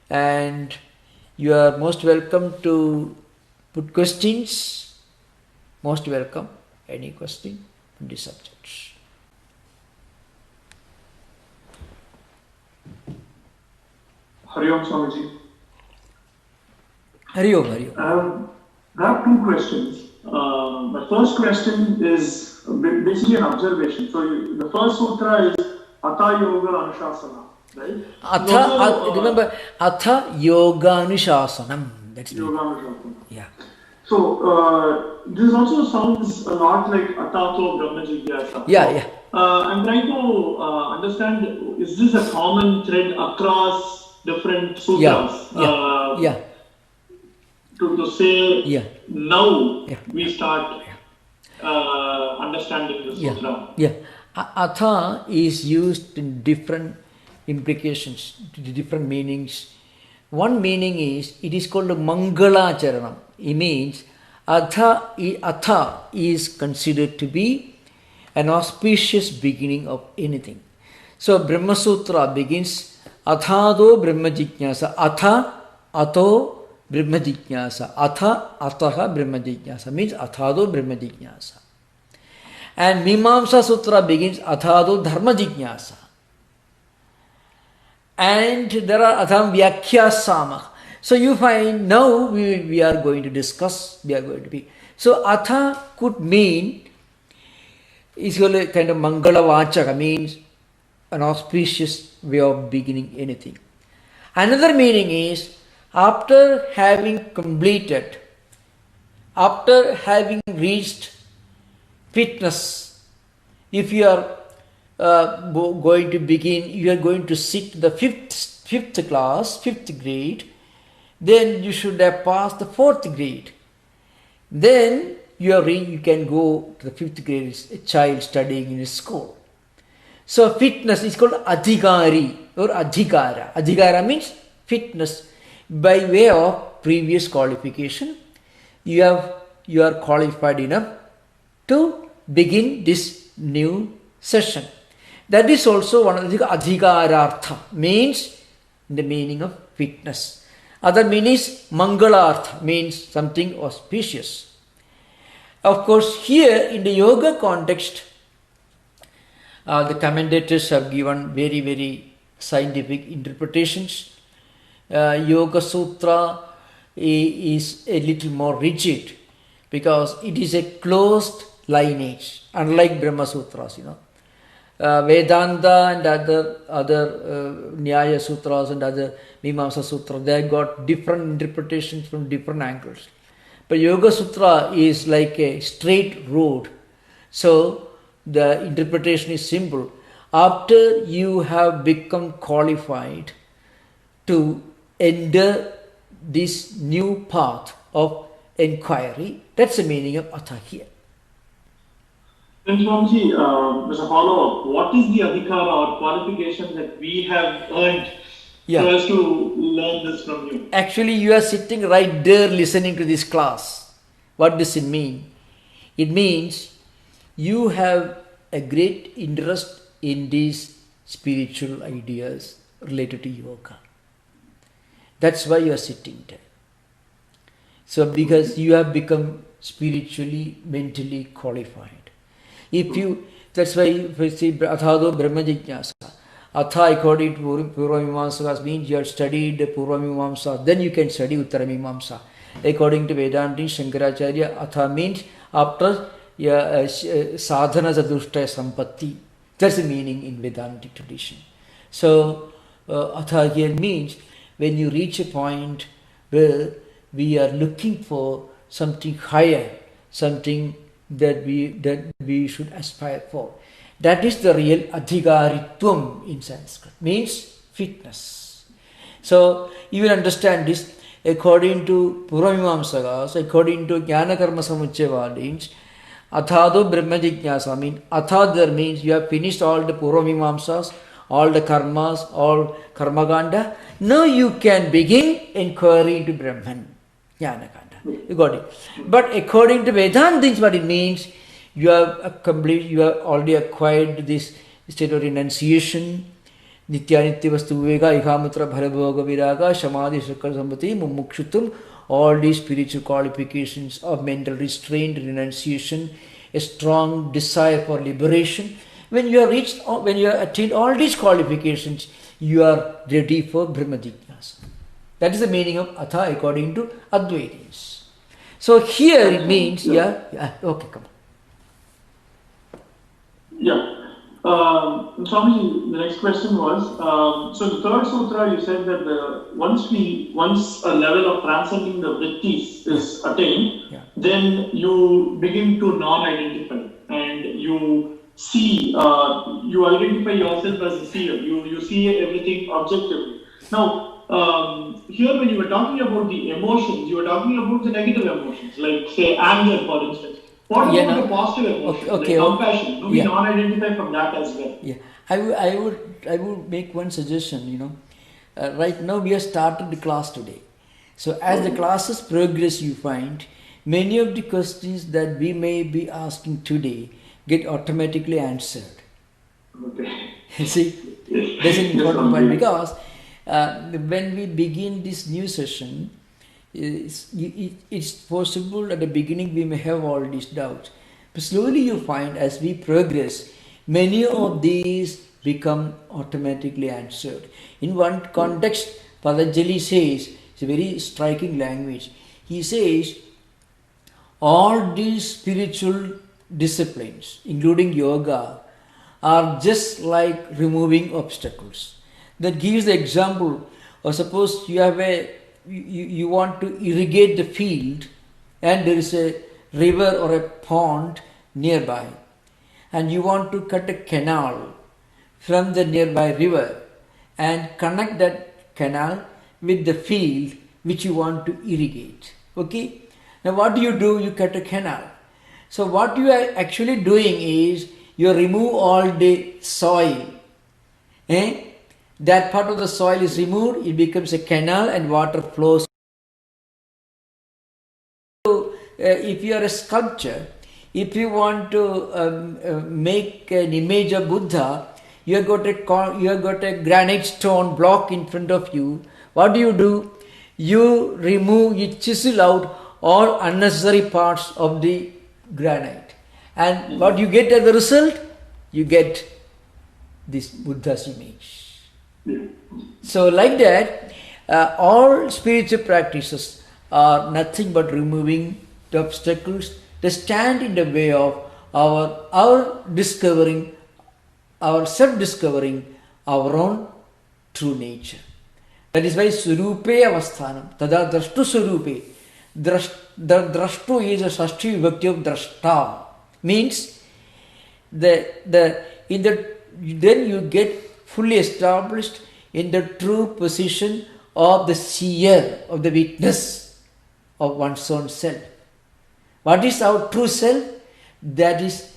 and you are most welcome to put questions. Most welcome. Any question on the subjects? Hari Om Swamiji. Hari Om, Hari Om. I have two questions. My first question is basically an observation. So the first sutra is Atha Yoga Anushasana, right? Remember, Atha Yoga Anushasanam. That's Yoga Anushasana. Yeah. So this also sounds a lot like Atato Brahma Jigyasa. Yeah. I'm trying to understand, is this a common thread across different sutras? Yeah. To say now Yeah. we start understanding the sutra. Yeah. Atha is used in different implications, different meanings. One meaning is, it is called Mangala Charanam. It means Atha is considered to be an auspicious beginning of anything. So Brahma Sutra begins Athado Brahma Jignasa. Ato Brahma Jignasa. Ataha Brahma Jignasa means Athado Brahma Jignasa. And Mimamsa Sutra begins Athado Dharma Jignasa. And there are Atham Vyakhyasama. So you find now we are going to discuss, So Atha could mean, is a kind of Mangala Vachaka, means an auspicious way of beginning anything. Another meaning is, after having completed, after having reached fitness, if you are going to begin, you are going to sit the fifth class, fifth grade, then you should have passed the fourth grade. Then you can go to the fifth grade as a child studying in a school. So fitness is called adhikari or adhikara. Adhikara means fitness. By way of previous qualification, you are qualified enough to begin this new session. That is also one of the adhikarartha, means the meaning of fitness. Other meaning is mangalartha, means something auspicious. Of course, here in the yoga context, the commentators have given very, very scientific interpretations. Yoga Sutra is a little more rigid because it is a closed lineage, unlike Brahma Sutras, Vedanta and other Nyaya Sutras and other Mimamsa Sutras, they have got different interpretations from different angles. But Yoga Sutra is like a straight road. So the interpretation is simple. After you have become qualified to enter this new path of inquiry, that's the meaning of Atha here. Then Swamiji, as a follow-up, what is the adhikara or qualification that we have earned so as to learn this from you? Actually, you are sitting right there listening to this class. What does it mean? It means you have a great interest in these spiritual ideas related to yoga. That's why you are sitting there. So because you have become spiritually, mentally qualified. That's why if you see Athado Brahma Jignasa. Atha according to Purva Mimamsa means you have studied Purva Mimamsa, then you can study Uttara Mimamsa. According to Vedanta Shankaracharya, Atha means after sadhana zadushtaya sampatti. That's the meaning in Vedantic tradition. So, atha here means when you reach a point where we are looking for something higher, something that we should aspire for. That is the real adhikaritvam in Sanskrit, means fitness. So, you will understand this according to Puramimamsakas, according to Jnana Karma Samuchayavadins, Athado Brahma Jignasa means Athadar means you have finished all the Puramimamsas, all the karmas, all karmaganda. Now you can begin inquiry into Brahman, Jnanakanda. You got it. But according to Vedanta, what it means, you have already acquired this state of renunciation, Nityanitya Vastu Viveka, Ihamutra Bharabhoga Viraga, Samadhi Sakal Sambhati, Mumukshutum, all these spiritual qualifications of mental restraint, renunciation, a strong desire for liberation. When you have attained all these qualifications, you are ready for Brahma Jignasa. That is the meaning of Atha according to Advaitins. So here it means, okay, come on. Yeah. Swami, the next question was, so the third sutra you said that once a level of transcending the vrittis is attained, then you begin to non-identify and you see, you identify yourself as a seer, you see everything objectively. Now, here when you were talking about the emotions, you were talking about the negative emotions, like say anger for instance. What about the positive emotions, like compassion? Do we non-identify from that as well? Yeah, I would make one suggestion, right now we have started the class today. So as the classes progress, you find many of the questions that we may be asking today get automatically answered. Okay. See, that's an important point because when we begin this new session, it's possible at the beginning we may have all these doubts. But slowly you find as we progress, many of these become automatically answered. In one context, Patanjali says, it's a very striking language. He says, all these spiritual disciplines, including yoga, are just like removing obstacles. That gives the example, or suppose you have you want to irrigate the field and there is a river or a pond nearby and you want to cut a canal from the nearby river and connect that canal with the field which you want to irrigate. Okay? Now what do? You cut a canal. So what you are actually doing is you remove all the soil. That part of the soil is removed, it becomes a canal and water flows. So, if you are a sculptor, if you want to make an image of Buddha, you have got a granite stone block in front of you. What do? You remove, you chisel out all unnecessary parts of the granite. And what you get as a result? You get this Buddha's image. So like that, all spiritual practices are nothing but removing the obstacles that stand in the way of our discovering, our self-discovering our own true nature. That is why Surupe Avasthanam, Tada Drashtu Surupe. Drashtu is a Sashti Vibhakti of Drashta. Means then you get fully established in the true position of the seer, of the witness of one's own self. What is our true self? That is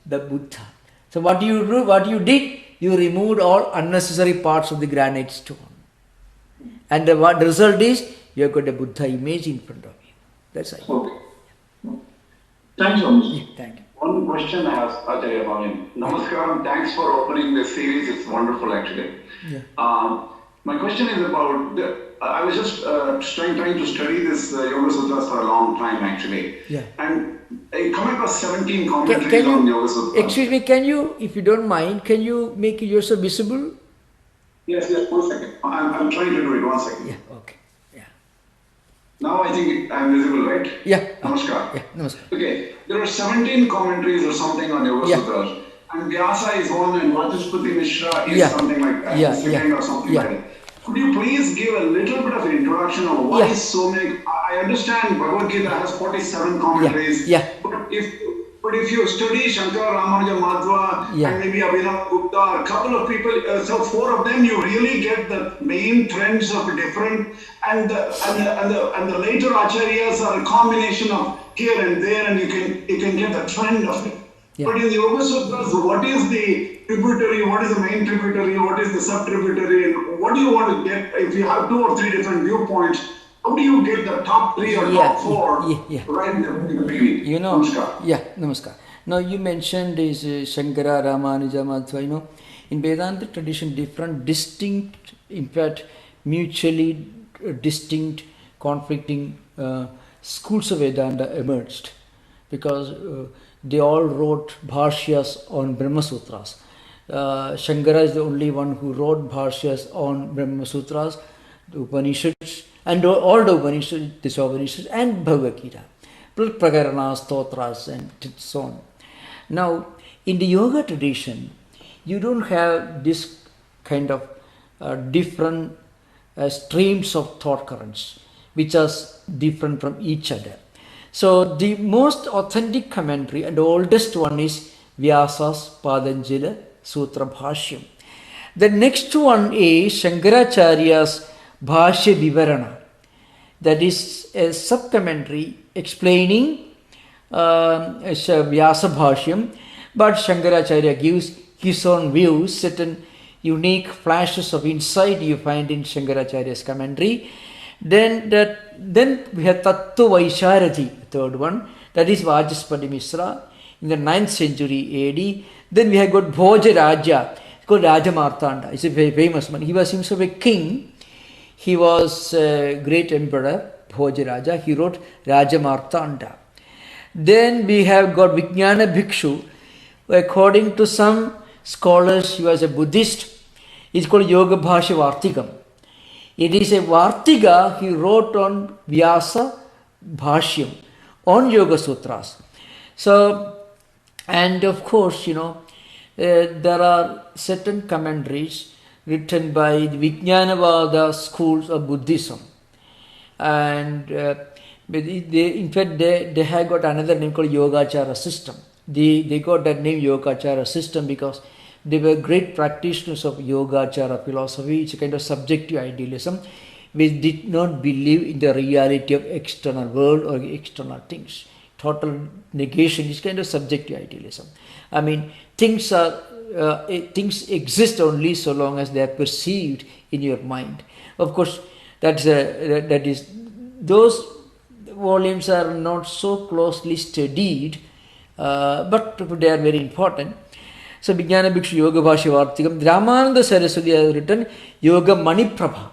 the Buddha. So what you do? What you did? You removed all unnecessary parts of the granite stone. And the result is you have got a Buddha image in front of you. That's right. Okay. Thanks, Swami. Thank you. One question I asked Acharya Bhavin. Namaskaram, thanks for opening this series. It's wonderful actually. Yeah. My question is about, I was just trying to study this Yoga Sutras for a long time actually. Yeah. And I come across 17 commentaries on Yoga Sutras. Excuse me, can you, if you don't mind, can you make yourself visible? Yes, 1 second. I'm trying to do it, 1 second. Yeah, okay. Yeah. Now I think I'm visible, right? Yeah. Namaskar. Yeah, namaskar. Okay, there are 17 commentaries or something on Yoga Sutras. And Vyasa is one and Vachaspati Mishra is something like that. Yeah, second or something like that. Could you please give a little bit of an introduction of why so many? I understand Bhagavad Gita has 47 commentaries. But if you study Shankara, Ramanuja, Madhva, and maybe Abhinav Gupta, a couple of people, so 4 of them, you really get the main trends of different, and the later acharyas are a combination of here and there, and you can get the trend of it. But in the Yoga Sutras, what is the tributary, what is the main tributary, what is the sub-tributary, and what do you want to get if you have 2 or 3 different viewpoints? How do you get the top 3 or top 4 right in the beginning? You know, Namaskar. Namaskar. Now you mentioned is Shankara, Ramanuja, Madhva, you know, in Vedanta tradition, different distinct, in fact, mutually distinct, conflicting schools of Vedanta emerged because they all wrote bhashyas on Brahma Sutras. Shankara is the only one who wrote bhashyas on Brahma Sutras, the Upanishads, and all the Upanishads, Upanishads and Bhagavad Gita, plus Prakarana, Stotras, and so on. Now, in the yoga tradition, you don't have this kind of different streams of thought currents, which are different from each other. So, the most authentic commentary and the oldest one is Vyasa's Patanjali Sutra Bhashyam. The next one is Shankaracharya's Bhashya Vivarana. That is a sub-commentary explaining Vyasa Bhashyam, but Shankaracharya gives his own views, certain unique flashes of insight you find in Shankaracharya's commentary. Then we have Tattwamayananda, third one, that is Vachaspati Mishra in the 9th century AD. Then we have got Bhoja Raja, called Raja Martanda. He's a very famous man. He was himself a king. He was a great emperor, Bhoja Raja. He wrote Raja Martanda. Then we have got Vijnana Bhikshu. According to some scholars, he was a Buddhist. It's called Yoga Bhashya Vartikam. It is a Vartika he wrote on Vyasa Bhashyam, on Yoga Sutras. So, and of course, you know, there are certain commentaries written by the Vijnanavada schools of Buddhism. And in fact, they have got another name called Yogachara system. They got that name Yogachara system because they were great practitioners of Yogachara philosophy. It's a kind of subjective idealism which did not believe in the reality of external world or external things. Total negation is kind of subjective idealism. I mean, things exist only so long as they are perceived in your mind. Of course, that is those volumes are not so closely studied, but they are very important. So, Vijnana Bhikshu Yoga Bhashya Vartikam, Ramananda Saraswati has written Yoga Maniprabha.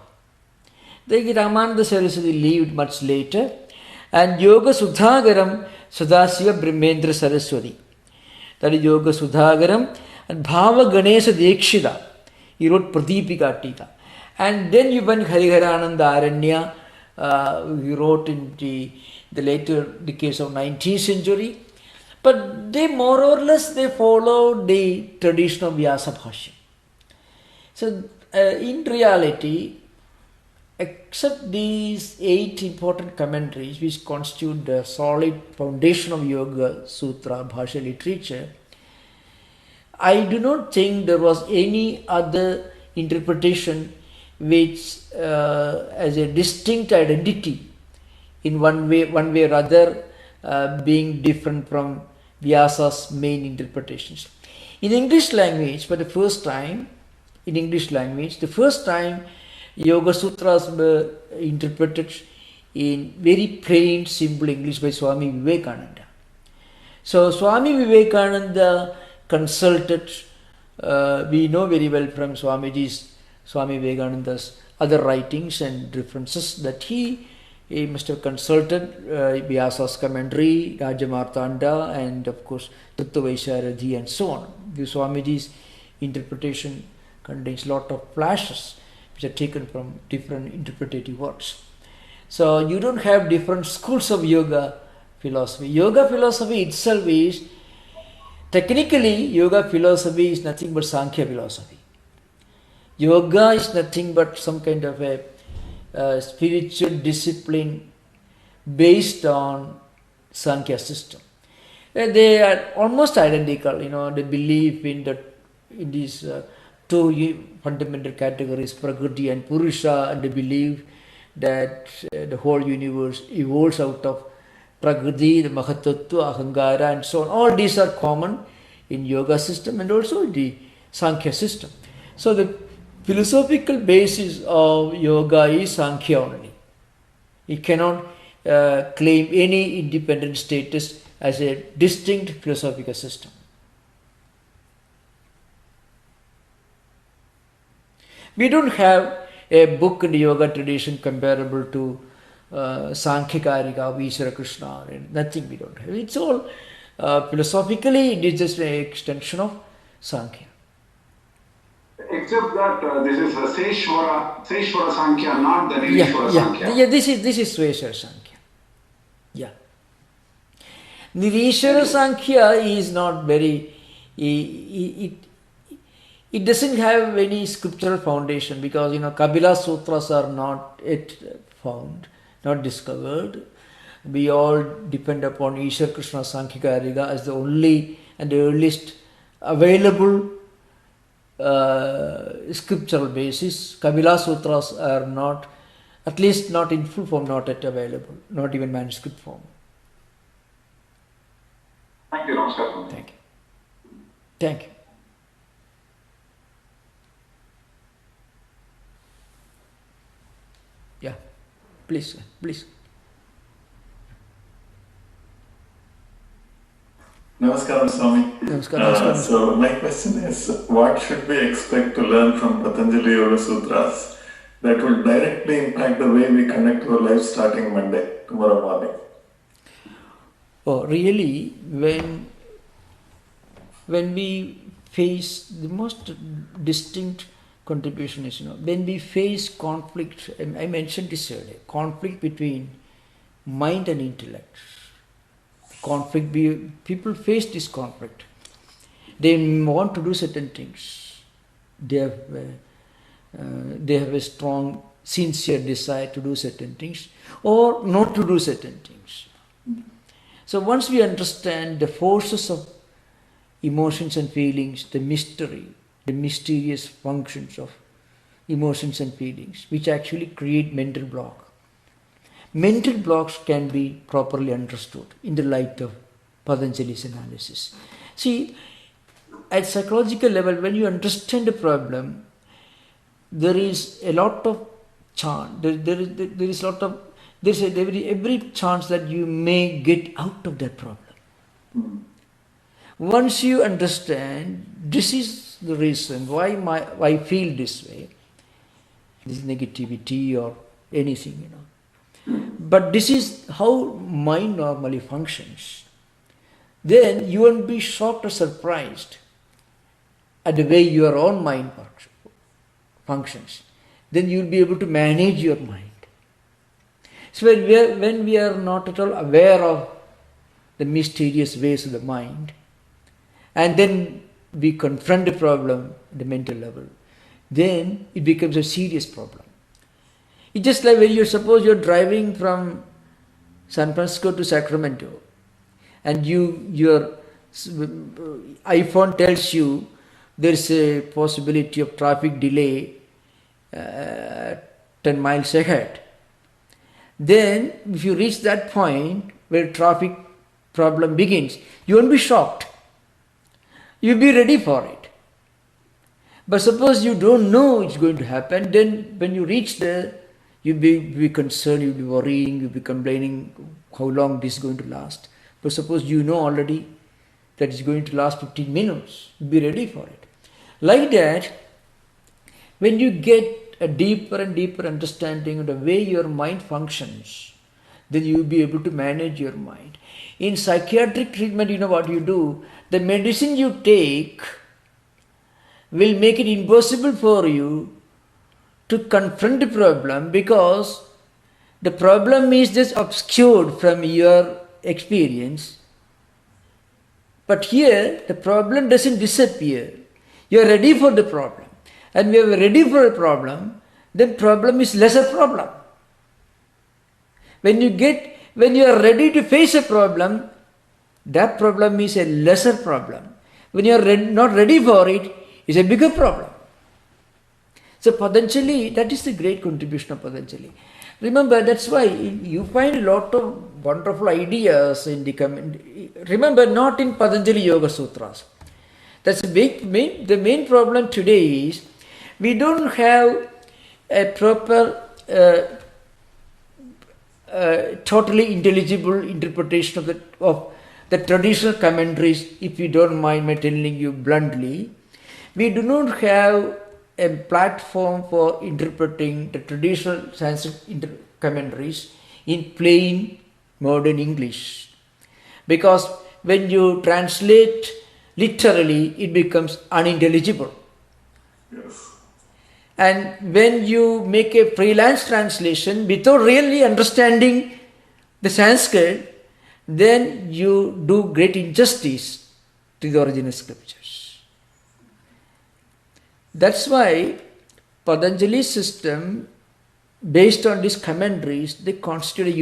Ramananda Saraswati lived much later, and Yoga Sudhagaram Sadasiva Brahmendra Saraswati. That is Yoga Sudhagaram, and Bhava Ganesha Dekshita. He wrote Pradipika Tika. And then you went Hariharananda Aranya, he wrote in the later decades of 19th century. But they more or less they followed the tradition of Vyasa Bhashya. So in reality, except these 8 important commentaries which constitute the solid foundation of Yoga Sutra Bhashya literature, I do not think there was any other interpretation which as a distinct identity in one way or other being different from Vyasa's main interpretations. In English language, for the first time, Yoga Sutras were interpreted in very plain, simple English by Swami Vivekananda. So Swami Vivekananda consulted, we know very well from Swami Vivekananda's other writings and references that he must have consulted Vyasa's commentary, Raja Martanda, and of course Tattwamayananda and so on. The Swamiji's interpretation contains a lot of flashes which are taken from different interpretative works. So you don't have different schools of yoga philosophy. Yoga philosophy itself is, technically, yoga philosophy is nothing but Sankhya philosophy. Yoga is nothing but some kind of a spiritual discipline based on Sankhya system. They are almost identical, they believe in these two fundamental categories, Prakriti and Purusha, and they believe that the whole universe evolves out of Prakriti, the Mahatattva, Ahangara, and so on. All these are common in yoga system and also in the Sankhya system. So the philosophical basis of yoga is Sankhya only. It cannot claim any independent status as a distinct philosophical system. We don't have a book in the yoga tradition comparable to Sankhya Karika of Ishvara Krishna, nothing we don't have. It's all philosophically, it is just an extension of Sankhya. Except that this is a Seshwara Sankhya, not the Nirishwara Sankhya. Yeah, this is Sweshwara Sankhya. Yeah. Nirishwara Sankhya is not very, it doesn't have any scriptural foundation because, Kabila Sutras are not yet found, not discovered. We all depend upon Ishvara Krishna Sankhya Karika as the only and the earliest available scriptural basis. Kabila Sutras are not, at least not in full form, not yet available, not even manuscript form. Thank you, Namaskar. Thank you. Thank you. Yeah, please. Namaskaram, Swami. Namaskaram. So my question is, what should we expect to learn from Patanjali Yoga Sutras that will directly impact the way we connect our life starting Monday, tomorrow morning? Oh, really, when we face the most distinct contribution is, when we face conflict, I mentioned this earlier, conflict between mind and intellect. Conflict, people face this conflict. They want to do certain things. They have a strong, sincere desire to do certain things or not to do certain things. So once we understand the forces of emotions and feelings, the mystery, the mysterious functions of emotions and feelings, which actually create mental block. Mental blocks can be properly understood in the light of Patanjali's analysis. See, at psychological level, when you understand a problem, there is a lot of chance. There's every chance that you may get out of that problem. Once you understand, this is the reason why I feel this way, this negativity or anything, But this is how mind normally functions. Then you won't be shocked or surprised at the way your own mind functions. Then you will be able to manage your mind. So when we are not at all aware of the mysterious ways of the mind, and then we confront the problem at the mental level, then it becomes a serious problem. It's just like when suppose you're driving from San Francisco to Sacramento and your iPhone tells you there's a possibility of traffic delay 10 miles ahead. Then if you reach that point where traffic problem begins, you won't be shocked. You'll be ready for it. But suppose you don't know it's going to happen, then when you reach there, you'll be concerned, you'll be worrying, you'll be complaining how long this is going to last. But suppose you know already that it's going to last 15 minutes, you'll be ready for it. Like that, when you get a deeper and deeper understanding of the way your mind functions, then you'll be able to manage your mind. In psychiatric treatment, you know what you do? The medicine you take will make it impossible for you to confront the problem because the problem is just obscured from your experience. But here, the problem doesn't disappear. You are ready for the problem. And when you are ready for a problem, then problem is lesser problem. When you are ready to face a problem, that problem is a lesser problem. When you are not ready for it, it's a bigger problem. So Patanjali, that is the great contribution of Patanjali. Remember, that's why you find a lot of wonderful ideas in the remember, not in Patanjali Yoga Sutras. That's the main problem today is we don't have a proper totally intelligible interpretation of the traditional commentaries. If you don't mind my telling you bluntly, we do not have a platform for interpreting the traditional Sanskrit commentaries in plain modern English. Because when you translate literally, it becomes unintelligible. Yes. And when you make a freelance translation without really understanding the Sanskrit, then you do great injustice to the original scriptures. That's why Patanjali's system, based on these commentaries, they constitute a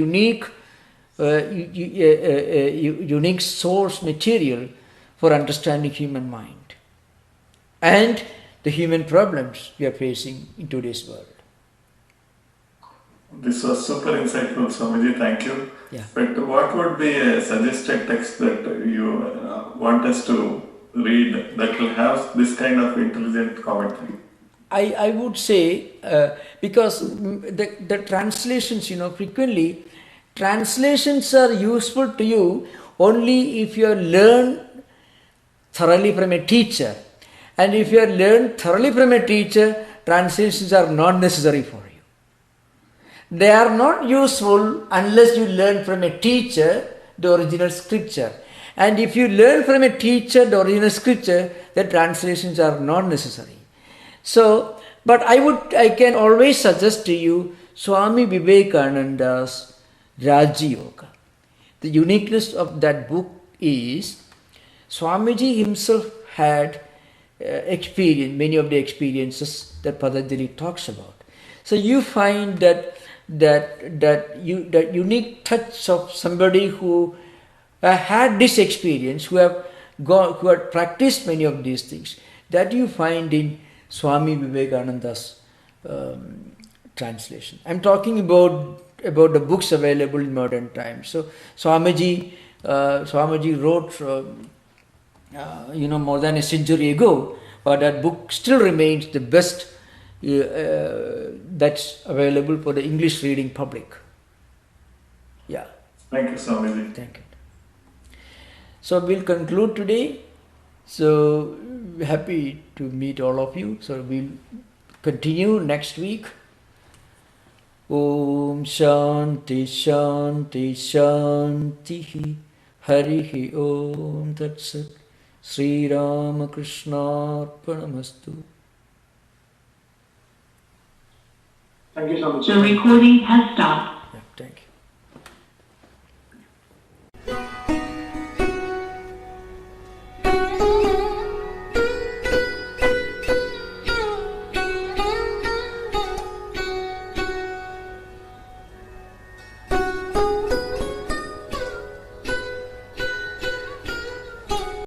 unique source material for understanding human mind and the human problems we are facing in today's world. This was super insightful, Swamiji. Thank you. Yeah. But what would be a suggested text that you want us to read that will have this kind of intelligent commentary? I would say, because the translations, frequently translations are useful to you only if you learn thoroughly from a teacher. And if you have learned thoroughly from a teacher, translations are not necessary for you. They are not useful unless you learn from a teacher the original scripture. And if you learn from a teacher the original scripture, the translations are not necessary. So, but I can always suggest to you Swami Vivekananda's Raja Yoga. The uniqueness of that book is Swamiji himself had experience, many of the experiences that Patanjali talks about. So you find that unique touch of somebody who had this experience, who had practiced many of these things, that you find in Swami Vivekananda's translation. I'm talking about the books available in modern times. So Swamiji wrote more than a century ago, but that book still remains the best that's available for the English reading public. Yeah. Thank you, Swamiji. Thank you. So we'll conclude today. So happy to meet all of you. So we'll continue next week. Om Shanti Shanti Shanti Harihi Om Tat Sat Sri Ramakrishna Arpanamastu. Thank you so much. The recording has stopped.